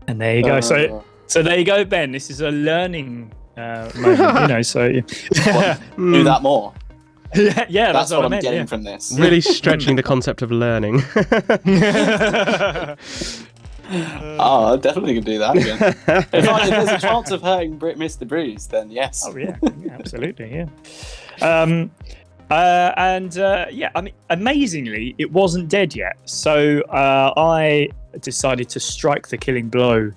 S5: And there you go. So there you go, Ben. This is a learning moment, So do
S2: that more.
S5: Yeah,
S2: that's what
S5: I
S2: I'm
S5: meant,
S2: getting from this.
S1: Really stretching the concept of learning.
S2: I definitely could do that again. If there's a chance of hurting Mr. Bruce, then yes.
S5: Oh yeah, absolutely, yeah. I mean, amazingly, it wasn't dead yet. So I decided to strike the killing blow,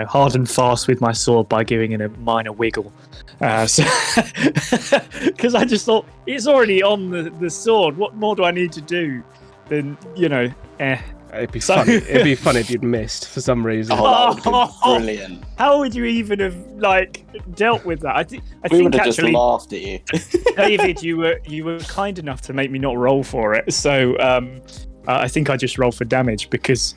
S5: hard and fast with my sword by giving it a minor wiggle. Because I just thought it's already on the sword. What more do I need to do than
S1: It'd be funny. It'd be fun if you'd missed for some reason.
S2: Oh, that would have been brilliant.
S5: How would you even have dealt with that? I
S2: we would
S5: think
S2: have
S5: actually
S2: just laughed at you.
S5: David, you were kind enough to make me not roll for it. So I think I just rolled for damage because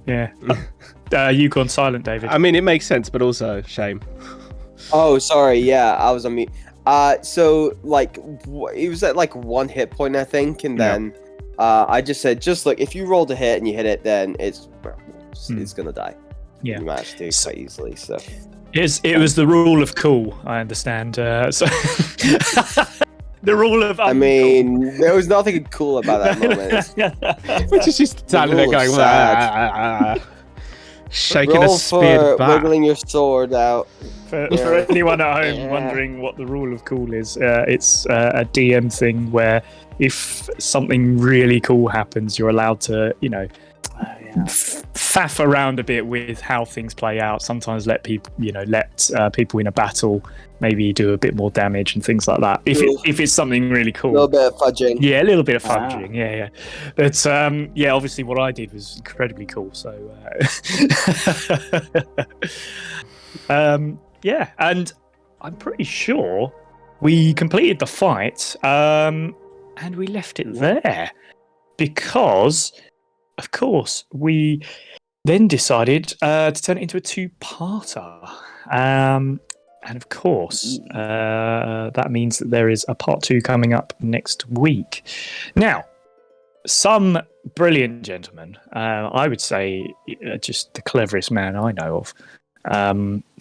S5: you gone silent, David.
S1: I mean, it makes sense, but also shame.
S4: Oh, sorry. Yeah, I was on mute. So like it was at like 1 hit point, I think, and then I just said, just look, if you rolled a hit and you hit it, then it's gonna die.
S5: Yeah,
S4: you managed to quite easily. So
S5: it was the rule of cool. I understand. So the rule of
S4: I mean, there was nothing cool about that moment.
S1: We're just standing there going, Shaking
S4: Roll
S1: a spear
S4: for
S1: back.
S4: wiggling your sword out.
S5: For anyone at home wondering what the rule of cool is, it's a DM thing where if something really cool happens, you're allowed to, faff around a bit with how things play out. Sometimes let people, people in a battle maybe do a bit more damage and things like that. If it's something really cool,
S4: A little bit of fudging.
S5: Yeah, a little bit of fudging. Yeah. But obviously what I did was incredibly cool. So and I'm pretty sure we completed the fight and we left it there because, of course, we then decided to turn it into a two-parter. And of course, that means that there is a part 2 coming up next week. Now, some brilliant gentleman, I would say just the cleverest man I know of,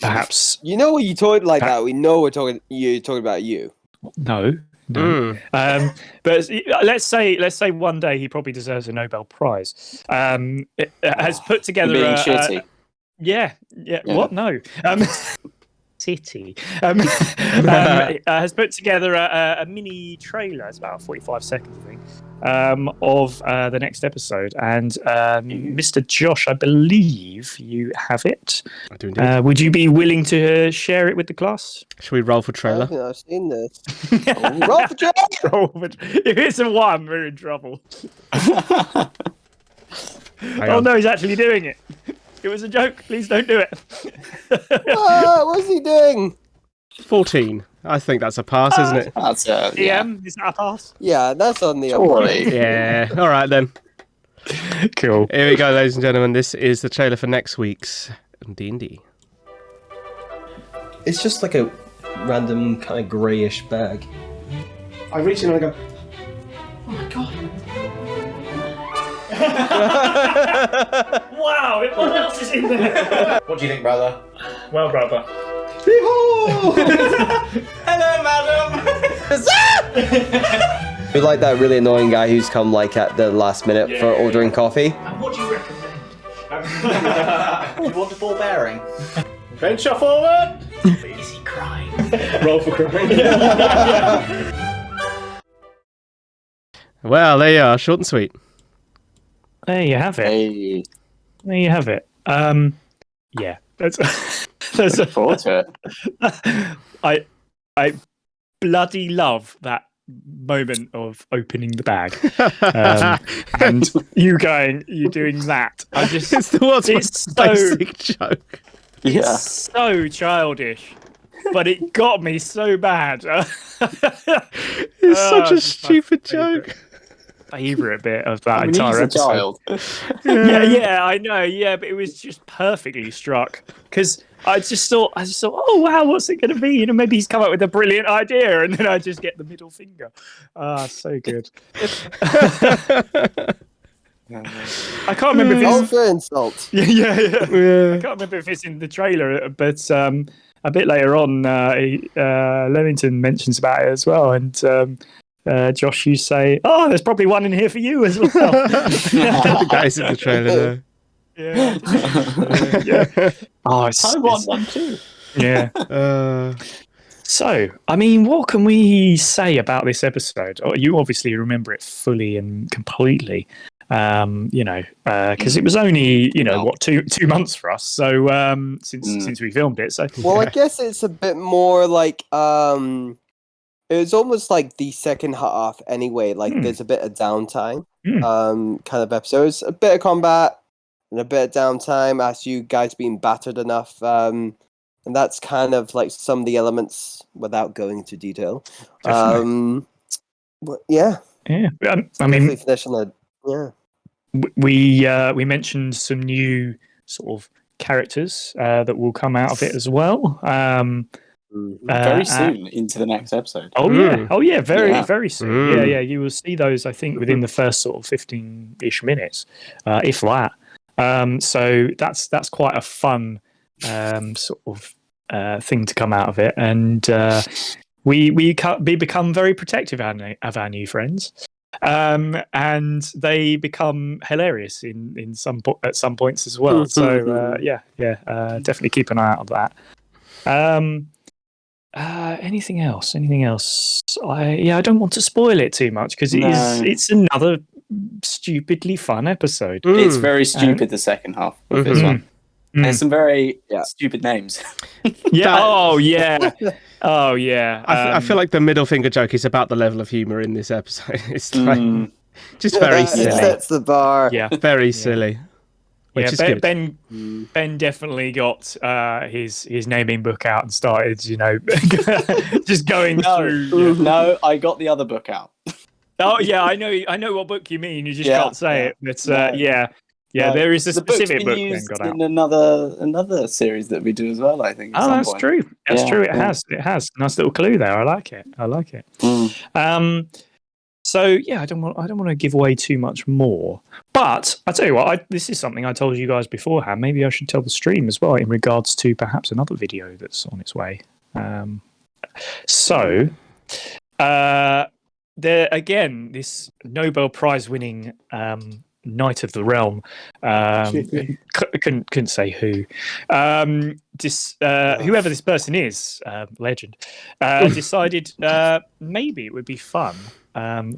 S5: perhaps...
S4: You know when you talk like that, we know you're talking about you.
S5: No. But let's say one day he probably deserves a Nobel Prize. Has put together
S2: being shitty.
S5: Yeah. What? No. City has put together a mini trailer. It's about 45 seconds, I think, of the next episode. And Mr. Josh, I believe you have it.
S1: I do indeed.
S5: Would you be willing to share it with the class?
S1: Should we roll for
S4: I
S1: trailer?
S4: don't think I've seen this. Roll for trailer!
S5: If it's a 1, we're in trouble. Oh no, he's actually doing it. It was a joke. Please don't do it.
S4: What's he doing?
S1: 14. I think that's a pass, isn't it?
S2: That's
S5: DM, is that a pass?
S4: Yeah, that's on the
S2: Surely.
S1: Yeah. All right, then.
S5: Cool.
S1: Here we go, ladies and gentlemen. This is the trailer for next week's D&D.
S6: It's just like a random kind of greyish bag. I reach in and I go, oh my god.
S5: Wow, what else is in there?
S6: What do you think, brother?
S5: Well, brother.
S6: Hello,
S2: madam.
S4: You're like that really annoying guy who's come like at the last minute for ordering coffee.
S5: And what do you recommend?
S6: Do you want a ball bearing?
S5: Venture forward!
S6: Is he crying?
S5: Roll for crying.
S1: Well, there you are. Short and sweet.
S5: There you have it.
S2: Hey,
S5: There you have it. Yeah. That's
S2: looking forward to it.
S5: I bloody love that moment of opening the bag and you doing that.
S1: It's the world's most basic joke.
S2: Yeah.
S5: It's so childish, but it got me so bad.
S1: It's such a stupid joke.
S5: Favorite bit of that
S2: He's
S5: entire
S2: a
S5: episode.
S2: child.
S5: Yeah, I know. Yeah, but it was just perfectly struck because I just thought, oh wow, what's it going to be? You know, maybe he's come up with a brilliant idea, and then I just get the middle finger. So good. I can't remember if
S4: Roll
S5: it's
S4: for insult.
S5: yeah. I can't remember if it's in the trailer, but a bit later on, Levington mentions about it as well, and. Josh, you say, "Oh, there's probably one in here for you as well."
S1: I don't think that is in the trailer,
S5: Yeah. Oh,
S2: I want one too.
S5: Yeah.
S1: though.
S5: So, I mean, what can we say about this episode? Oh, you obviously remember it fully and completely, because it was only, what, two months for us. So, since we filmed it. So,
S4: Well, I guess it's a bit more like it was almost like the second half anyway. Like there's a bit of downtime, kind of episodes, a bit of combat and a bit of downtime as you guys being battered enough. And that's kind of like some of the elements without going into detail. But yeah.
S5: I
S4: Definitely
S5: mean,
S4: finish on a,
S5: we mentioned some new sort of characters that will come out of it as well.
S2: Very soon into the next episode.
S5: Very soon. Yeah, you will see those, I think, within the first sort of 15-ish minutes, if that. So that's quite a fun sort of thing to come out of it, and we become very protective of our new friends. and they become hilarious at some points as well. So definitely keep an eye out of that. Anything else? I don't want to spoil it too much because it's another stupidly fun episode.
S2: It's very stupid, the second half of this one. There's some very stupid names.
S1: I feel like the middle finger joke is about the level of humour in this episode. It's like just very silly.
S4: It sets the bar.
S5: Yeah,
S1: very silly. Which is good.
S5: Ben definitely got his naming book out and started, just going through.
S2: No, I got the other book out.
S5: Oh yeah, I know what book you mean. You just can't say it. But there is a specific book Ben got out
S2: in another series that we do as well. I think.
S5: Oh, that's true. That's true. It has. Nice little clue there. I like it. So I don't want to give away too much more. But I tell you what, this is something I told you guys beforehand. Maybe I should tell the stream as well in regards to perhaps another video that's on its way. There again, this Nobel Prize winning Knight of the Realm, couldn't say who. Whoever this person is, legend, decided maybe it would be fun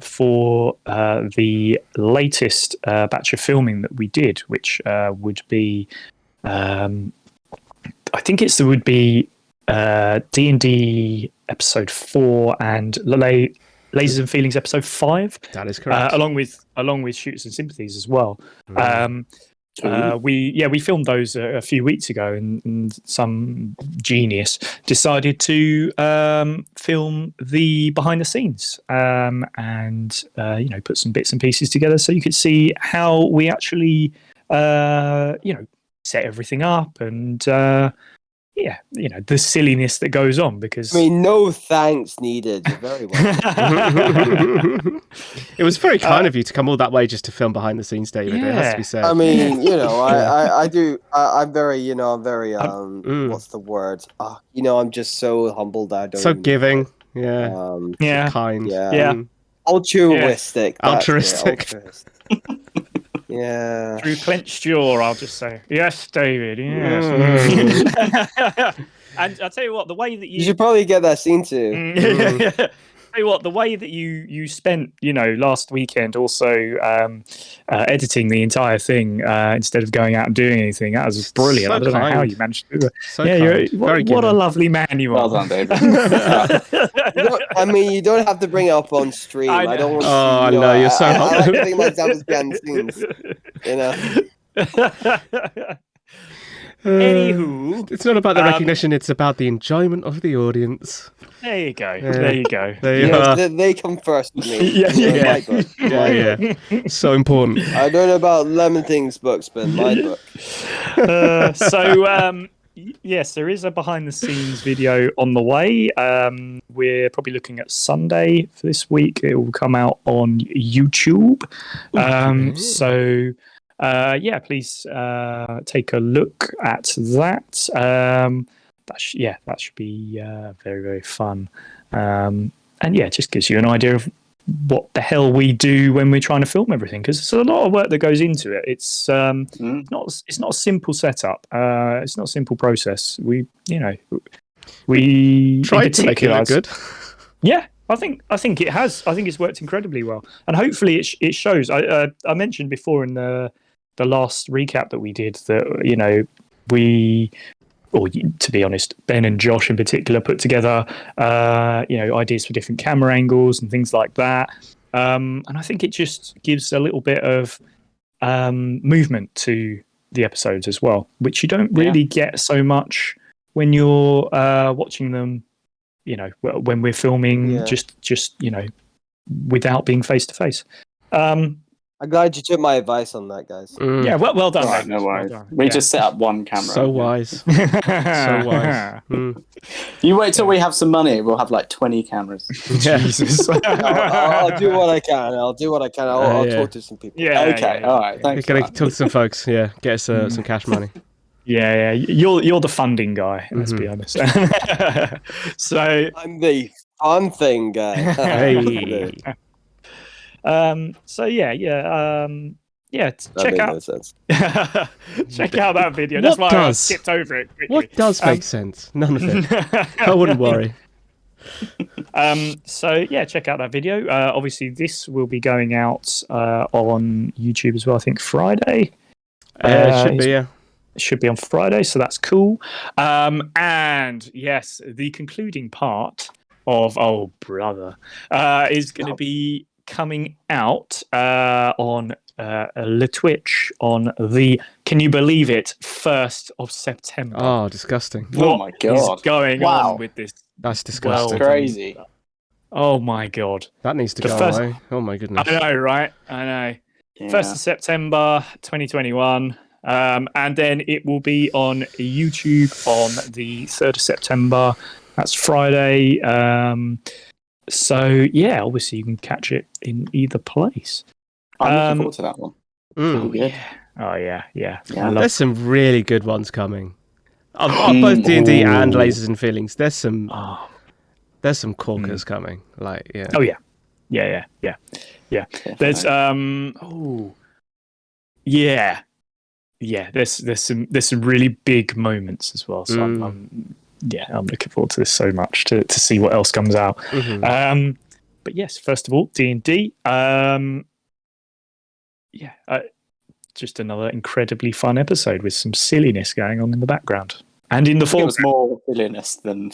S5: for the latest batch of filming that we did, which would be, I think it would be D&D episode 4 and Lasers and Feelings episode 5.
S1: That is correct.
S5: Along with Shoots and Sympathies as well. We filmed those a few weeks ago, and some genius decided to film the behind the scenes and put some bits and pieces together so you could see how we actually set everything up and the silliness that goes on. Because
S4: no thanks needed. You're very welcome.
S1: It was very kind of you to come all that way just to film behind the scenes, David. It has to be said.
S4: I do. I'm very, what's the word? I'm just so humbled that I don't.
S1: So giving. Kind.
S4: Altruistic.
S1: Altruistic.
S4: Yeah.
S5: Through clenched jaw, I'll just say, yes, David, yes. And I'll tell you what, the way that you should
S4: probably get that scene too.
S5: Tell you what, the way that you spent, last weekend also editing the entire thing instead of going out and doing anything, that was brilliant.
S1: So
S5: I don't know how you managed to do it. What a lovely man you are.
S2: Well done, David.
S4: You don't have to bring it up on stream. I don't want to.
S1: Oh, no, you're so
S4: I like to think myself as behind the scenes.
S5: Anywho,
S1: it's not about the recognition; it's about the enjoyment of the audience.
S5: There you go. There you go.
S4: They come first with me.
S1: Yeah. So important.
S4: I don't know about Lemon Things books, but my book.
S5: Yes, there is a behind the scenes video on the way. We're probably looking at Sunday for this week. It will come out on YouTube. Please take a look at that. That should be very, very fun. It just gives you an idea of what the hell we do when we're trying to film everything, because it's a lot of work that goes into it. It's not a simple setup. It's not a simple process. We
S1: tried to make it look good.
S5: Yeah. I think it has. I think it's worked incredibly well, and hopefully it shows. I mentioned before in the last recap that we did that to be honest, Ben and Josh in particular put together ideas for different camera angles and things like that, and I think it just gives a little bit of movement to the episodes as well, which you don't really get so much when you're watching them. When we're filming, just without being face to face.
S4: I'm glad you took my advice on that, guys.
S5: Yeah, well done.
S2: Right, no worries. We just set up one camera.
S1: So wise. So wise.
S2: You wait till we have some money. We'll have like 20 cameras.
S5: Jesus.
S4: I'll do what I can. I'll talk to some people.
S2: Yeah. Okay. All right. Thanks.
S1: We're gonna talk to some folks. Yeah. Get us some cash money.
S5: Yeah. You're the funding guy. Let's be honest. So
S4: I'm the fun thing guy.
S1: Hey.
S3: So check out.
S4: No sense.
S3: Check out that video. That's why I skipped over it quickly.
S1: What does make sense? None of it. I wouldn't worry.
S3: Check out that video. Obviously, this will be going out on YouTube as well. I think Friday.
S1: It should be. Yeah.
S3: It should be on Friday, so that's cool. And yes, the concluding part of is going to be coming out on Le Twitch on the, can you believe it, 1st of September.
S1: Oh, disgusting.
S2: Oh my God.
S3: Is going on with this?
S1: That's disgusting.
S2: That's crazy.
S3: Oh my God.
S1: That needs to go away. Oh my goodness.
S3: I know, right? I know.
S2: Yeah.
S3: 1st of September 2021. And then it will be on YouTube on the 3rd of September. That's Friday. Obviously you can catch it in either place.
S2: I'm looking forward to that one.
S1: Yeah.
S3: Oh yeah.
S1: There's some really good ones coming. Of both D&D and Lasers and Feelings. There's some corkers coming. Like, yeah.
S3: Oh yeah. Yeah. There's there's some really big moments as well. So I'm looking forward to this so much to see what else comes out.
S1: Mm-hmm.
S3: But yes, first of all, D&D. Just another incredibly fun episode with some silliness going on in the background and in the foreground.
S2: It was more silliness than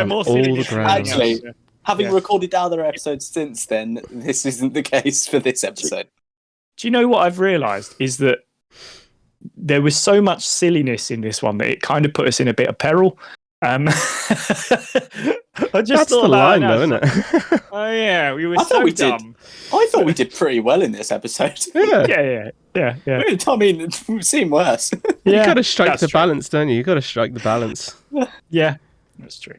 S3: more silliness.
S2: Actually, having recorded other episodes since then, this isn't the case for this episode.
S3: Do you know what I've realised is that there was so much silliness in this one that it kind of put us in a bit of peril. I just
S1: That's the line, though, isn't it?
S3: Oh yeah, we were dumb.
S2: I thought we did pretty well in this episode.
S3: Yeah.
S2: I mean, we've seen worse.
S1: You got to strike the balance, don't you? You got to strike the balance.
S3: Yeah, that's true.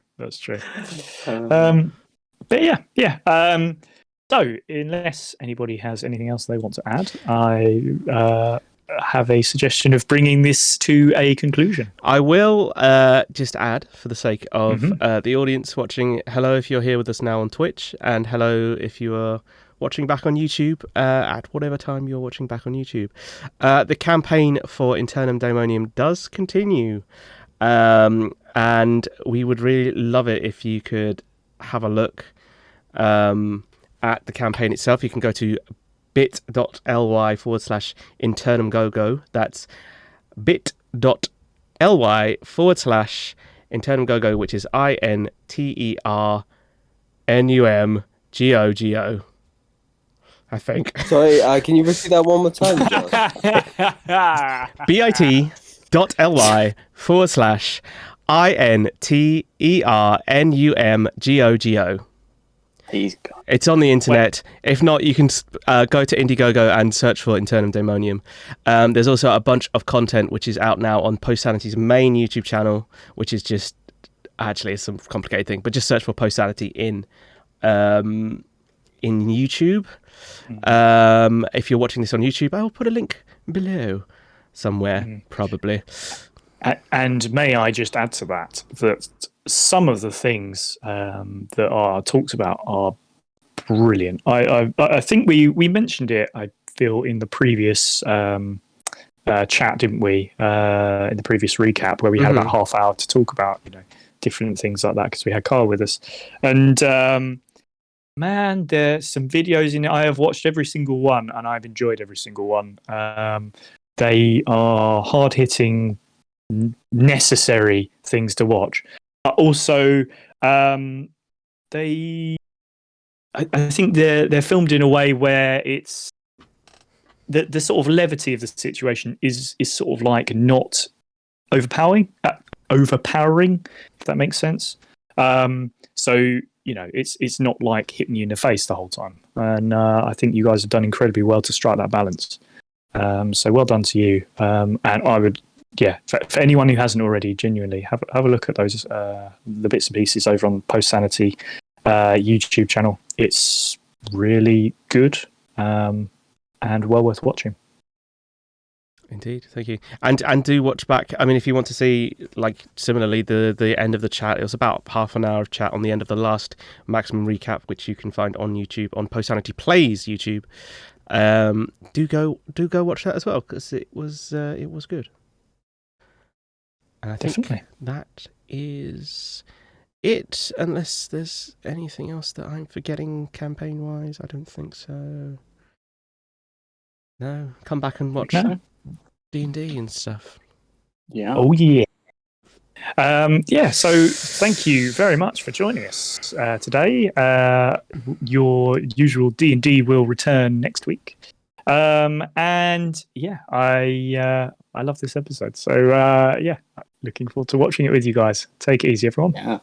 S3: So, unless anybody has anything else they want to add, I have a suggestion of bringing this to a conclusion.
S1: I will just add, for the sake of the audience watching, hello if you're here with us now on Twitch, and hello if you are watching back on YouTube at whatever time you're watching back on YouTube. The campaign for Internum Daemonium does continue, and we would really love it if you could have a look at the campaign itself. You can go to bit.ly/internumgogo. That's bit.ly/internumgogo, which is INTERNUMGOGO, I think.
S4: Sorry, can you repeat that one more time, Josh?
S1: bit.ly/INTERNUMGOGO. It's on the internet. If not, you can go to Indiegogo and search for Internum Daemonium. There's also a bunch of content which is out now on Post Sanity's main YouTube channel, which is just actually it's some complicated thing, but just search for Post Sanity in YouTube. If you're watching this on YouTube, I'll put a link below somewhere, probably.
S3: And may I just add to that some of the things that are talked about are brilliant. I think we mentioned it, I feel, in the previous chat, didn't we? In the previous recap, where we had about half hour to talk about different things like that, because we had Kyle with us. And man, there's some videos in it. I have watched every single one, and I've enjoyed every single one. They are hard-hitting, necessary things to watch. But also, I think they're filmed in a way where it's the sort of levity of the situation is sort of like not overpowering, if that makes sense. So it's not like hitting you in the face the whole time. And I think you guys have done incredibly well to strike that balance. So well done to you. And I would. Yeah, for anyone who hasn't already, genuinely have a look at those the bits and pieces over on Post Sanity YouTube channel. It's really good and well worth watching.
S1: Indeed, thank you, and do watch back. I mean, if you want to see, like, similarly, the end of the chat, it was about half an hour of chat on the end of the last Maximum recap, which you can find on YouTube on Post Sanity Plays YouTube. Do go watch that as well, because it was good. And I think
S3: Definitely.
S1: that is it, unless there's anything else that I'm forgetting campaign wise. I don't think so. No, come back and watch D&D and stuff.
S2: Yeah.
S3: Oh yeah. So thank you very much for joining us today. Your usual D&D will return next week. And yeah, I love this episode. So looking forward to watching it with you guys. Take it easy, everyone.
S2: Yeah.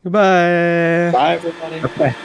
S1: Goodbye.
S2: Bye, everybody.
S3: Okay.